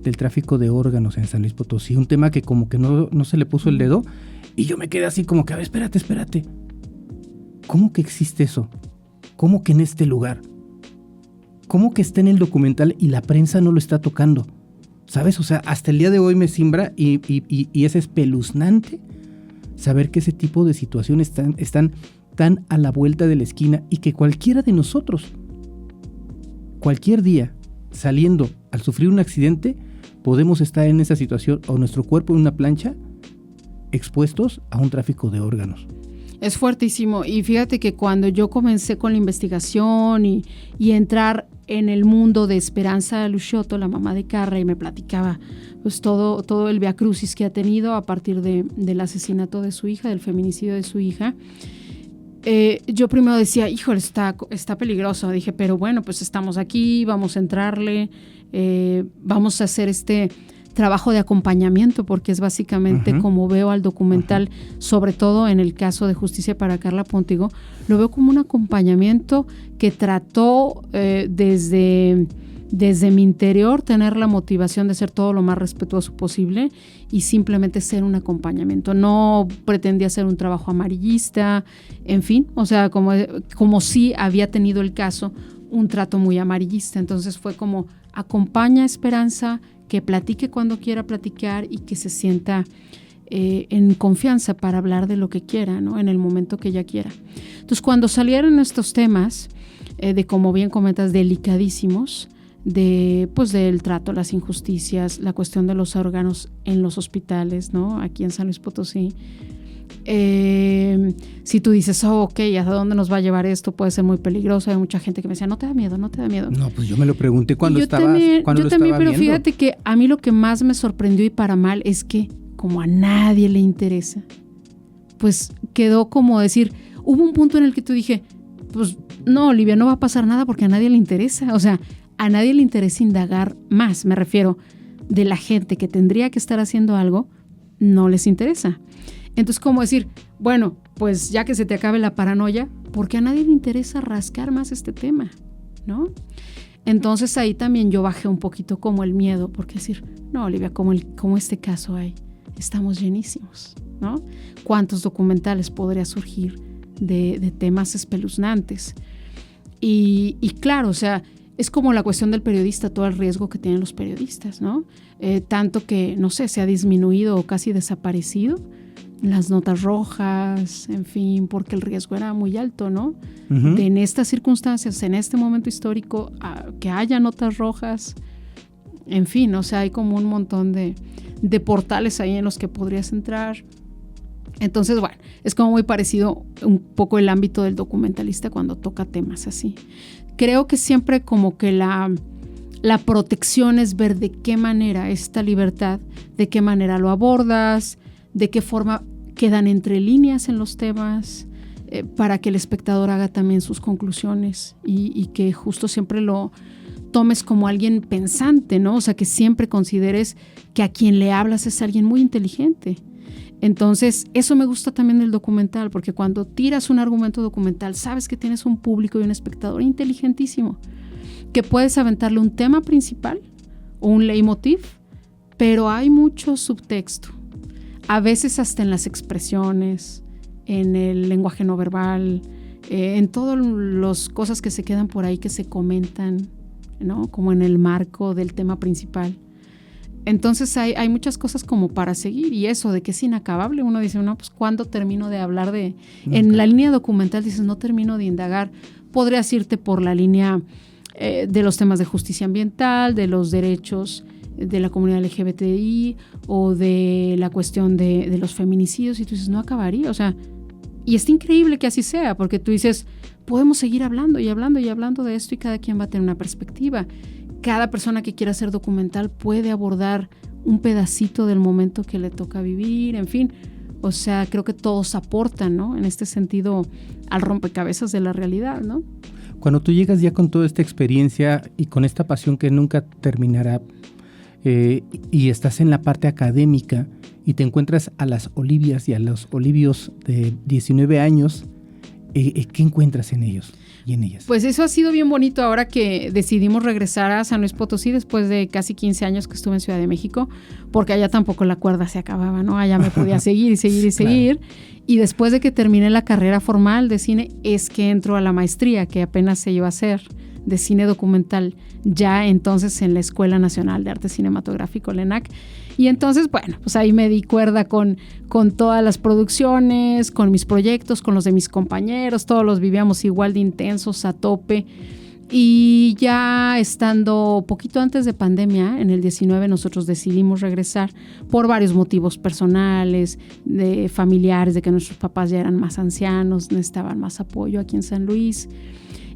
del tráfico de órganos en San Luis Potosí, un tema que como que no se le puso el dedo, y yo me quedé así como que, a ver, espérate. ¿Cómo que existe eso? ¿Cómo que en este lugar? ¿Cómo que está en el documental y la prensa no lo está tocando? ¿Sabes? O sea, hasta el día de hoy me simbra y es espeluznante saber que ese tipo de situaciones están tan a la vuelta de la esquina, y que cualquiera de nosotros, cualquier día, saliendo al sufrir un accidente, podemos estar en esa situación, o nuestro cuerpo en una plancha, expuestos a un tráfico de órganos. Es fuertísimo, y fíjate que cuando yo comencé con la investigación y entrar en el mundo de Esperanza Lusciotto, la mamá de Carla, y me platicaba pues todo el viacrucis que ha tenido a partir del asesinato de su hija, del feminicidio de su hija, yo primero decía, híjole, está peligroso. Dije, pero bueno, pues estamos aquí, vamos a entrarle, vamos a hacer este trabajo de acompañamiento, porque es básicamente como veo al documental, sobre todo en el caso de Justicia para Carla Póntigo, lo veo como un acompañamiento que trató desde mi interior tener la motivación de ser todo lo más respetuoso posible y simplemente ser un acompañamiento. No pretendía hacer un trabajo amarillista, en fin, o sea, como si había tenido el caso un trato muy amarillista. Entonces fue como acompaña a Esperanza, que platique cuando quiera platicar y que se sienta en confianza para hablar de lo que quiera, ¿no? En el momento que ella quiera. Entonces, cuando salieron estos temas, de como bien comentas, delicadísimos, del trato, las injusticias, la cuestión de los órganos en los hospitales, ¿no? Aquí en San Luis Potosí. Si tú dices, ok, ¿a dónde nos va a llevar esto? Puede ser muy peligroso. Hay mucha gente que me decía, ¿no te da miedo? ¿No te da miedo? No, pues yo me lo pregunté cuando yo estaba también, pero viendo. fíjate que a mí lo que más me sorprendió, y para mal, es que como a nadie le interesa, pues quedó como decir, hubo un punto en el que tú dije, pues no, Olivia, no va a pasar nada porque a nadie le interesa. O sea, a nadie le interesa indagar más, me refiero, de la gente que tendría que estar haciendo algo, no les interesa. Entonces, como decir, bueno, pues ya que se te acabe la paranoia, porque a nadie le interesa rascar más este tema, ¿no? Entonces ahí también yo bajé un poquito como el miedo, porque decir, no, Olivia, como este caso hay, estamos llenísimos, ¿no? ¿Cuántos documentales podría surgir de temas espeluznantes? Y claro, o sea, es como la cuestión del periodista, todo el riesgo que tienen los periodistas, ¿no? Tanto que, no sé, se ha disminuido o casi desaparecido las notas rojas, en fin, porque el riesgo era muy alto, ¿no? Uh-huh. En estas circunstancias, en este momento histórico, que haya notas rojas, en fin, o sea, hay como un montón de portales ahí en los que podrías entrar. Entonces, bueno, es como muy parecido un poco el ámbito del documentalista cuando toca temas así. Creo que siempre como que la protección es ver de qué manera esta libertad, de qué manera lo abordas, de qué forma quedan entre líneas en los temas, para que el espectador haga también sus conclusiones y que justo siempre lo tomes como alguien pensante, ¿no? O sea, que siempre consideres que a quien le hablas es alguien muy inteligente. Entonces, eso me gusta también del documental, porque cuando tiras un argumento documental, sabes que tienes un público y un espectador inteligentísimo, que puedes aventarle un tema principal o un leitmotiv, pero hay mucho subtexto. A veces hasta en las expresiones, en el lenguaje no verbal, en todas las cosas que se quedan por ahí que se comentan, ¿no? Como en el marco del tema principal. Entonces hay muchas cosas como para seguir, y eso de que es inacabable, uno dice, no, pues ¿cuándo termino de hablar de...? Nunca. En la línea documental dices, no termino de indagar. Podrías irte por la línea de los temas de justicia ambiental, de los derechos de la comunidad LGBTI o de la cuestión de los feminicidios, y tú dices, no acabaría, o sea, y es increíble que así sea, porque tú dices, podemos seguir hablando y hablando y hablando de esto, y cada quien va a tener una perspectiva. Cada persona que quiera hacer documental puede abordar un pedacito del momento que le toca vivir, en fin. O sea, creo que todos aportan, ¿no? En este sentido, al rompecabezas de la realidad, ¿no? Cuando tú llegas ya con toda esta experiencia y con esta pasión que nunca terminará, y estás en la parte académica y te encuentras a las Olivias y a los Olivios de 19 años, ¿qué encuentras en ellos y en ellas? Pues eso ha sido bien bonito ahora que decidimos regresar a San Luis Potosí después de casi 15 años que estuve en Ciudad de México, porque allá tampoco la cuerda se acababa, ¿no? Allá me podía seguir y seguir y seguir. Claro. Y después de que terminé la carrera formal de cine, es que entro a la maestría que apenas se iba a hacer de cine documental, ya entonces en la Escuela Nacional de Arte Cinematográfico, la ENAC. Y entonces, bueno, pues ahí me di cuerda con todas las producciones, con mis proyectos, con los de mis compañeros, todos los vivíamos igual de intensos, a tope. Y ya estando poquito antes de pandemia, en el 19, nosotros decidimos regresar por varios motivos personales, de familiares, de que nuestros papás ya eran más ancianos, necesitaban más apoyo aquí en San Luis.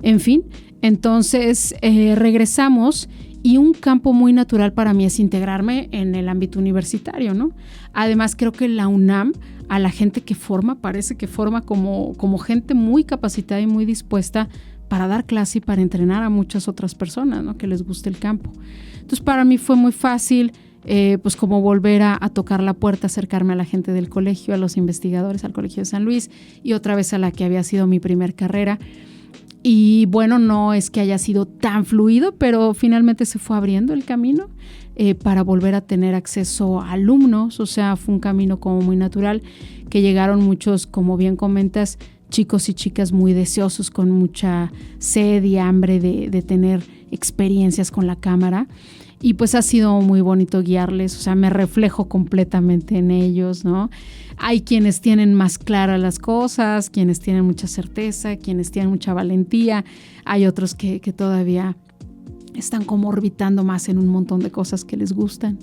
En fin, entonces regresamos, y un campo muy natural para mí es integrarme en el ámbito universitario, ¿no? Además, creo que la UNAM, a la gente que forma, parece que forma como gente muy capacitada y muy dispuesta para dar clase y para entrenar a muchas otras personas, ¿no? Que les guste el campo. Entonces, para mí fue muy fácil, pues como volver a tocar la puerta, acercarme a la gente del colegio, a los investigadores, al Colegio de San Luis, y otra vez a la que había sido mi primer carrera. Y bueno, no es que haya sido tan fluido, pero finalmente se fue abriendo el camino para volver a tener acceso a alumnos. O sea, fue un camino como muy natural, que llegaron muchos, como bien comentas, chicos y chicas muy deseosos, con mucha sed y hambre de tener experiencias con la cámara. Y pues ha sido muy bonito guiarles, o sea, me reflejo completamente en ellos, ¿no? Hay quienes tienen más claras las cosas, quienes tienen mucha certeza, quienes tienen mucha valentía. Hay otros que todavía están como orbitando más en un montón de cosas que les gustan.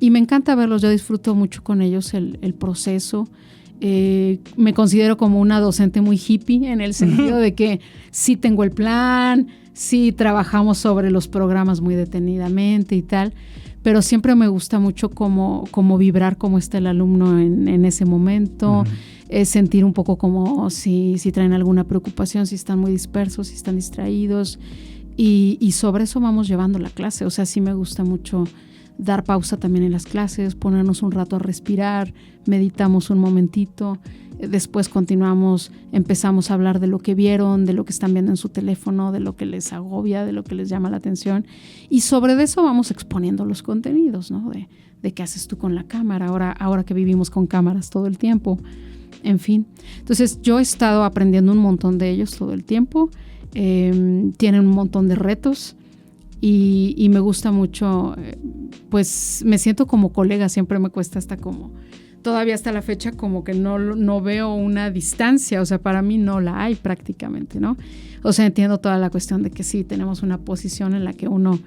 Y me encanta verlos, yo disfruto mucho con ellos el proceso. Me considero como una docente muy hippie, en el sentido de que sí tengo el plan, sí trabajamos sobre los programas muy detenidamente y tal, pero siempre me gusta mucho como vibrar como está el alumno en ese momento, sentir un poco como si traen alguna preocupación, si están muy dispersos, si están distraídos, y sobre eso vamos llevando la clase. O sea, sí me gusta mucho dar pausa también en las clases, ponernos un rato a respirar, meditamos un momentito, después continuamos, empezamos a hablar de lo que vieron, de lo que están viendo en su teléfono, de lo que les agobia, de lo que les llama la atención, y sobre eso vamos exponiendo los contenidos, ¿no? De qué haces tú con la cámara, ahora que vivimos con cámaras todo el tiempo, en fin. Entonces yo he estado aprendiendo un montón de ellos todo el tiempo, tienen un montón de retos y me gusta mucho, pues me siento como colega, siempre me cuesta hasta como, todavía hasta la fecha como que no veo una distancia, o sea, para mí no la hay prácticamente, ¿no? O sea, entiendo toda la cuestión de que sí, tenemos una posición en la que uno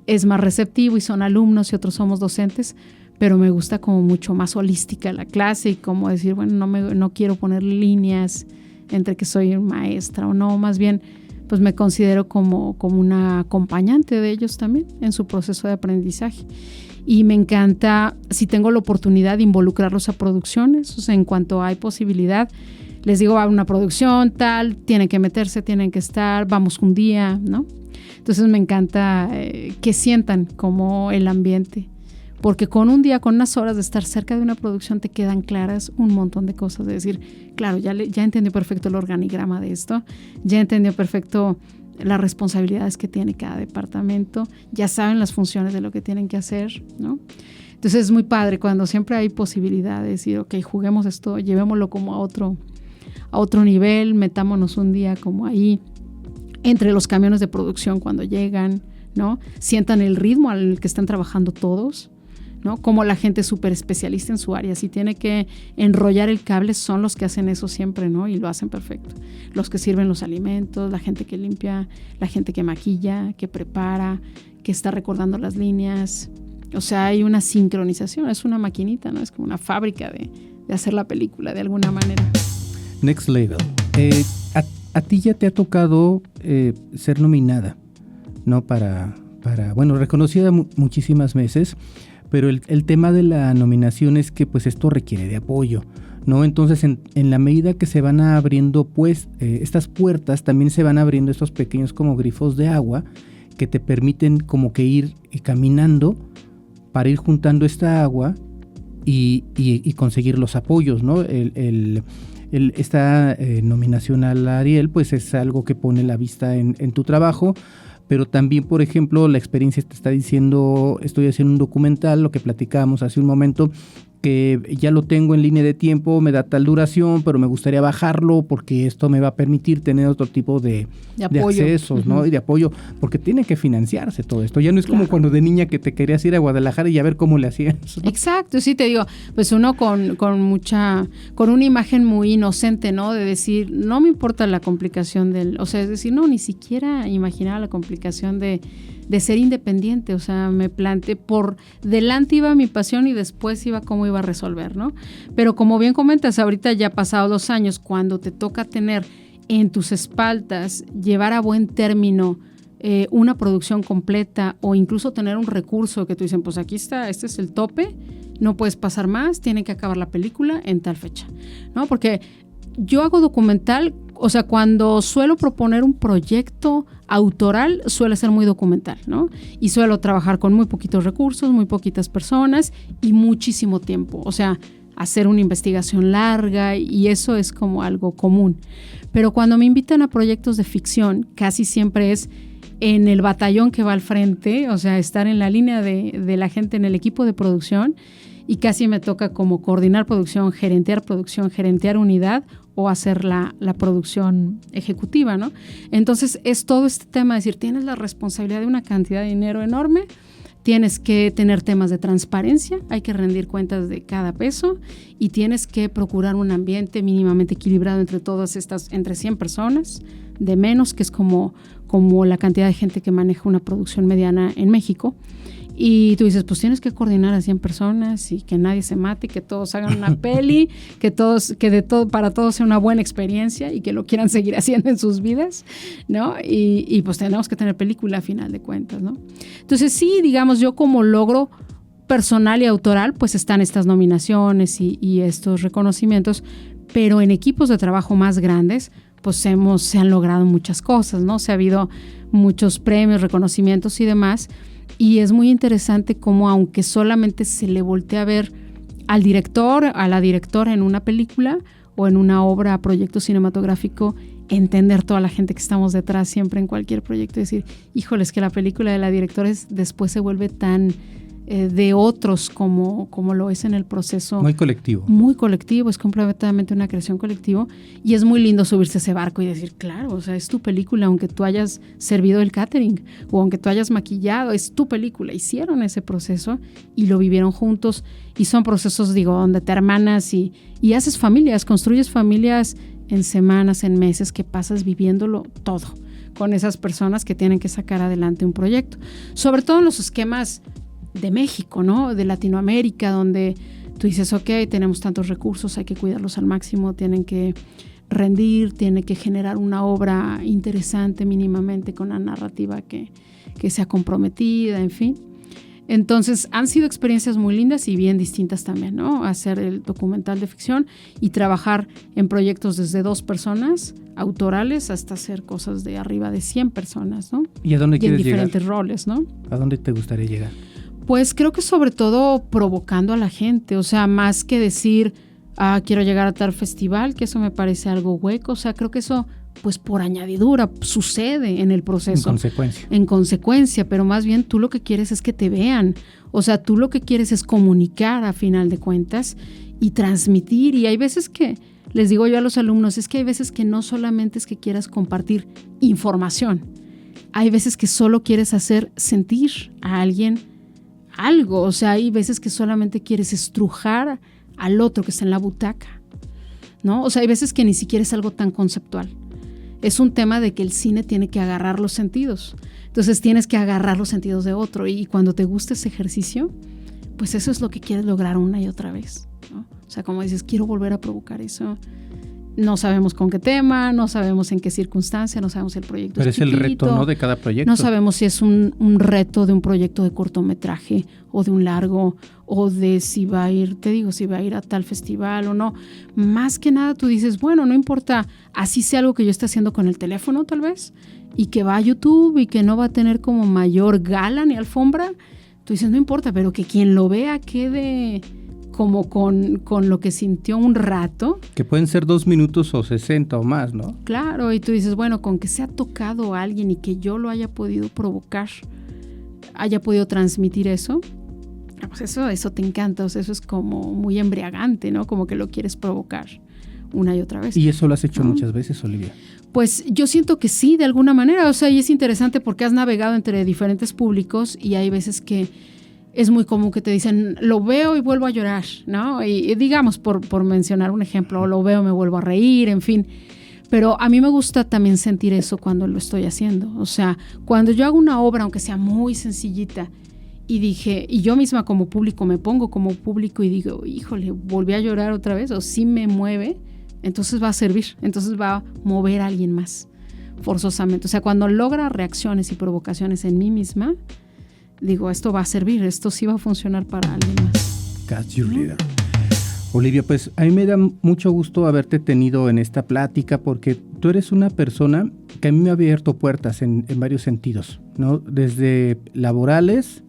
es más receptivo y son alumnos y otros somos docentes, pero me gusta como mucho más holística la clase y como decir, bueno, no quiero poner líneas entre que soy maestra o no, más bien pues me considero como una acompañante de ellos también en su proceso de aprendizaje. Y me encanta, si tengo la oportunidad de involucrarlos a producciones, o sea, en cuanto hay posibilidad, les digo, va a una producción, tal, tienen que meterse, tienen que estar, vamos un día, ¿no? Entonces me encanta que sientan como el ambiente, porque con un día, con unas horas de estar cerca de una producción te quedan claras un montón de cosas, de decir, claro, ya entendió perfecto el organigrama de esto, ya entendió perfecto las responsabilidades que tiene cada departamento, ya saben las funciones de lo que tienen que hacer, ¿no? Entonces es muy padre cuando siempre hay posibilidad de decir, ok, juguemos esto, llevémoslo como a otro nivel, metámonos un día como ahí, entre los camiones de producción cuando llegan, ¿no? Sientan el ritmo al que están trabajando todos, ¿no? Como la gente súper especialista en su área, si tiene que enrollar el cable, son los que hacen eso siempre, ¿no? Y lo hacen perfecto. Los que sirven los alimentos, la gente que limpia, la gente que maquilla, que prepara, que está recordando las líneas. O sea, hay una sincronización, es una maquinita, ¿no? Es como una fábrica de hacer la película de alguna manera. Next Level. A ti ya te ha tocado ser nominada, ¿no? Para bueno, reconocida muchísimas veces, pero el tema de la nominación es que pues esto requiere de apoyo, ¿no? Entonces en la medida que se van abriendo pues estas puertas, también se van abriendo estos pequeños como grifos de agua que te permiten como que ir caminando para ir juntando esta agua y conseguir los apoyos, ¿no? Esta nominación al Ariel pues es algo que pone la vista en tu trabajo, pero también, por ejemplo, la experiencia te está diciendo, estoy haciendo un documental, lo que platicábamos hace un momento, que ya lo tengo en línea de tiempo, me da tal duración, pero me gustaría bajarlo porque esto me va a permitir tener otro tipo de accesos, ¿no? Y de apoyo, porque tiene que financiarse todo esto. Ya no es como cuando de niña que te querías ir a Guadalajara y a ver cómo le hacías, ¿no? Exacto, sí, te digo, pues uno con una imagen muy inocente, ¿no? De decir, no me importa la complicación o sea, es decir, no, ni siquiera imaginaba la complicación de ser independiente, o sea, me planteé, por delante iba mi pasión y después iba cómo iba a resolver, ¿no? Pero como bien comentas, ahorita ya pasados los años, cuando te toca tener en tus espaldas, llevar a buen término una producción completa o incluso tener un recurso que tú dicen, pues aquí está, este es el tope, no puedes pasar más, tiene que acabar la película en tal fecha, ¿no? Porque yo hago documental, o sea, cuando suelo proponer un proyecto autoral, suele ser muy documental, ¿no? Y suelo trabajar con muy poquitos recursos, muy poquitas personas y muchísimo tiempo. O sea, hacer una investigación larga y eso es como algo común. Pero cuando me invitan a proyectos de ficción, casi siempre es en el batallón que va al frente, o sea, estar en la línea de la gente en el equipo de producción y casi me toca como coordinar producción, gerentear unidad o hacer la producción ejecutiva, ¿no? Entonces es todo este tema de decir, tienes la responsabilidad de una cantidad de dinero enorme, tienes que tener temas de transparencia, hay que rendir cuentas de cada peso y tienes que procurar un ambiente mínimamente equilibrado entre todas estas, entre 100 personas, de menos, que es como la cantidad de gente que maneja una producción mediana en México. Y tú dices, pues tienes que coordinar a 100 personas y que nadie se mate, que todos hagan una peli, que de todo, para todos sea una buena experiencia y que lo quieran seguir haciendo en sus vidas, ¿no? Y pues tenemos que tener película a final de cuentas, ¿no? Entonces sí, digamos, yo como logro personal y autoral, pues están estas nominaciones y estos reconocimientos, pero en equipos de trabajo más grandes, pues se han logrado muchas cosas, ¿no? Se ha habido muchos premios, reconocimientos y demás. Y es muy interesante cómo, aunque solamente se le voltea a ver al director, a la directora en una película o en una obra, proyecto cinematográfico, entender toda la gente que estamos detrás siempre en cualquier proyecto y decir, híjole, es que la película de la directora después se vuelve tan de otros como lo es en el proceso. Muy colectivo. Muy colectivo, es completamente una creación colectiva y es muy lindo subirse a ese barco y decir, claro, o sea, es tu película, aunque tú hayas servido el catering o aunque tú hayas maquillado, es tu película. Hicieron ese proceso y lo vivieron juntos y son procesos, digo, donde te hermanas y haces familias, construyes familias en semanas, en meses que pasas viviéndolo todo con esas personas que tienen que sacar adelante un proyecto. Sobre todo en los esquemas de México, ¿no? De Latinoamérica, donde tú dices, ok, tenemos tantos recursos, hay que cuidarlos al máximo, tienen que rendir, tiene que generar una obra interesante mínimamente con una narrativa que sea comprometida, en fin. Entonces, han sido experiencias muy lindas y bien distintas también, ¿no? Hacer el documental de ficción y trabajar en proyectos desde 2 personas autorales hasta hacer cosas de arriba de 100 personas, ¿no? ¿Y a dónde quieres llegar? En diferentes roles, ¿no? ¿A dónde te gustaría llegar? Pues creo que sobre todo provocando a la gente, o sea, más que decir, quiero llegar a tal festival, que eso me parece algo hueco, o sea, creo que eso, pues por añadidura, sucede en el proceso. En consecuencia, pero más bien tú lo que quieres es que te vean, o sea, tú lo que quieres es comunicar a final de cuentas y transmitir, y hay veces que, les digo yo a los alumnos, es que hay veces que no solamente es que quieras compartir información, hay veces que solo quieres hacer sentir a alguien algo, o sea, hay veces que solamente quieres estrujar al otro que está en la butaca, ¿no? O sea, hay veces que ni siquiera es algo tan conceptual. Es un tema de que el cine tiene que agarrar los sentidos. Entonces tienes que agarrar los sentidos de otro y cuando te gusta ese ejercicio, pues eso es lo que quieres lograr una y otra vez, ¿no? O sea, como dices, quiero volver a provocar eso. No sabemos con qué tema, no sabemos en qué circunstancia, no sabemos si el proyecto Pero es el chiquito, reto, ¿no? De cada proyecto. No sabemos si es un reto de un proyecto de cortometraje o de un largo o de si va a ir, te digo, si va a ir a tal festival o no. Más que nada tú dices, bueno, no importa, así sea algo que yo esté haciendo con el teléfono tal vez y que va a YouTube y que no va a tener como mayor gala ni alfombra. Tú dices, no importa, pero que quien lo vea quede como con lo que sintió un rato. Que pueden ser 2 minutos o 60 o más, ¿no? Claro, y tú dices, bueno, con que se ha tocado a alguien y que yo lo haya podido provocar, haya podido transmitir eso, pues eso te encanta, o sea, eso es como muy embriagante, ¿no? Como que lo quieres provocar una y otra vez. ¿Y eso lo has hecho muchas veces, Olivia? Pues yo siento que sí, de alguna manera, o sea, y es interesante porque has navegado entre diferentes públicos y hay veces que es muy común que te dicen, lo veo y vuelvo a llorar, ¿no? Y digamos, por mencionar un ejemplo, lo veo, me vuelvo a reír, en fin. Pero a mí me gusta también sentir eso cuando lo estoy haciendo. O sea, cuando yo hago una obra, aunque sea muy sencillita, y yo misma como público me pongo como público y digo, híjole, volví a llorar otra vez, o sí me mueve, entonces va a servir, entonces va a mover a alguien más, forzosamente. O sea, cuando logra reacciones y provocaciones en mí misma, digo, esto va a servir, esto sí va a funcionar para alguien más. Got your leader. Olivia, pues a mí me da mucho gusto haberte tenido en esta plática porque tú eres una persona que a mí me ha abierto puertas en varios sentidos, ¿no? Desde laborales,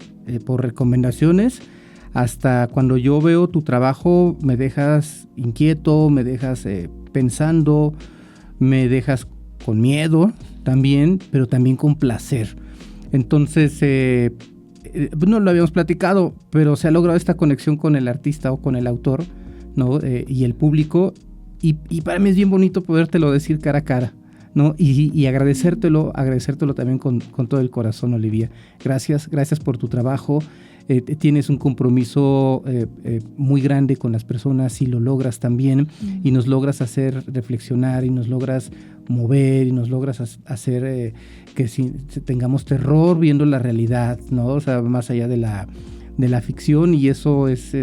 por recomendaciones, hasta cuando yo veo tu trabajo me dejas inquieto, me dejas pensando, me dejas con miedo también, pero también con placer. Entonces, no lo habíamos platicado, pero se ha logrado esta conexión con el artista o con el autor, ¿no? Y el público, y para mí es bien bonito podértelo decir cara a cara, ¿no? Y agradecértelo también con todo el corazón, Olivia. Gracias por tu trabajo. Tienes un compromiso muy grande con las personas y lo logras también, y nos logras hacer reflexionar y nos logras mover y nos logras hacer que tengamos terror viendo la realidad, ¿no? O sea, más allá de la ficción, y eso es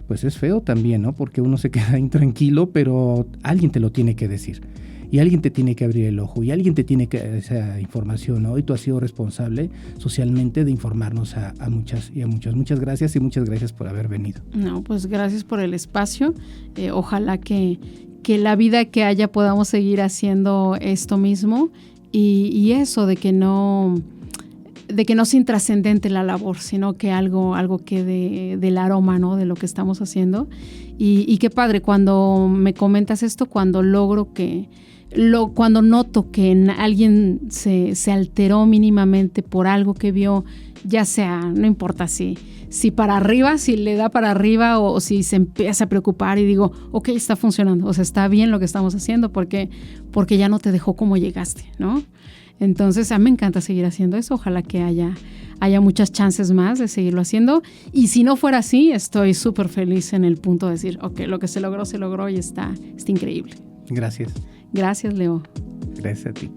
pues es feo también, ¿no? Porque uno se queda intranquilo, pero alguien te lo tiene que decir. Y alguien te tiene que abrir el ojo, y alguien te tiene que dar esa información, ¿no? Y tú has sido responsable socialmente de informarnos a muchas y a muchos. Muchas gracias y muchas gracias por haber venido. No, pues gracias por el espacio. Ojalá que la vida que haya podamos seguir haciendo esto mismo y eso de que no sea intrascendente la labor, sino que algo quede del aroma, ¿no? De lo que estamos haciendo. Y qué padre, cuando me comentas esto, cuando logro que cuando noto que alguien se alteró mínimamente por algo que vio, ya sea, no importa si para arriba, si le da para arriba o si se empieza a preocupar y digo, ok, está funcionando, o sea, está bien lo que estamos haciendo porque ya no te dejó como llegaste, ¿no? Entonces, a mí me encanta seguir haciendo eso. Ojalá que haya muchas chances más de seguirlo haciendo. Y si no fuera así, estoy súper feliz en el punto de decir, ok, lo que se logró y está increíble. Gracias. Gracias, Leo. Gracias a ti.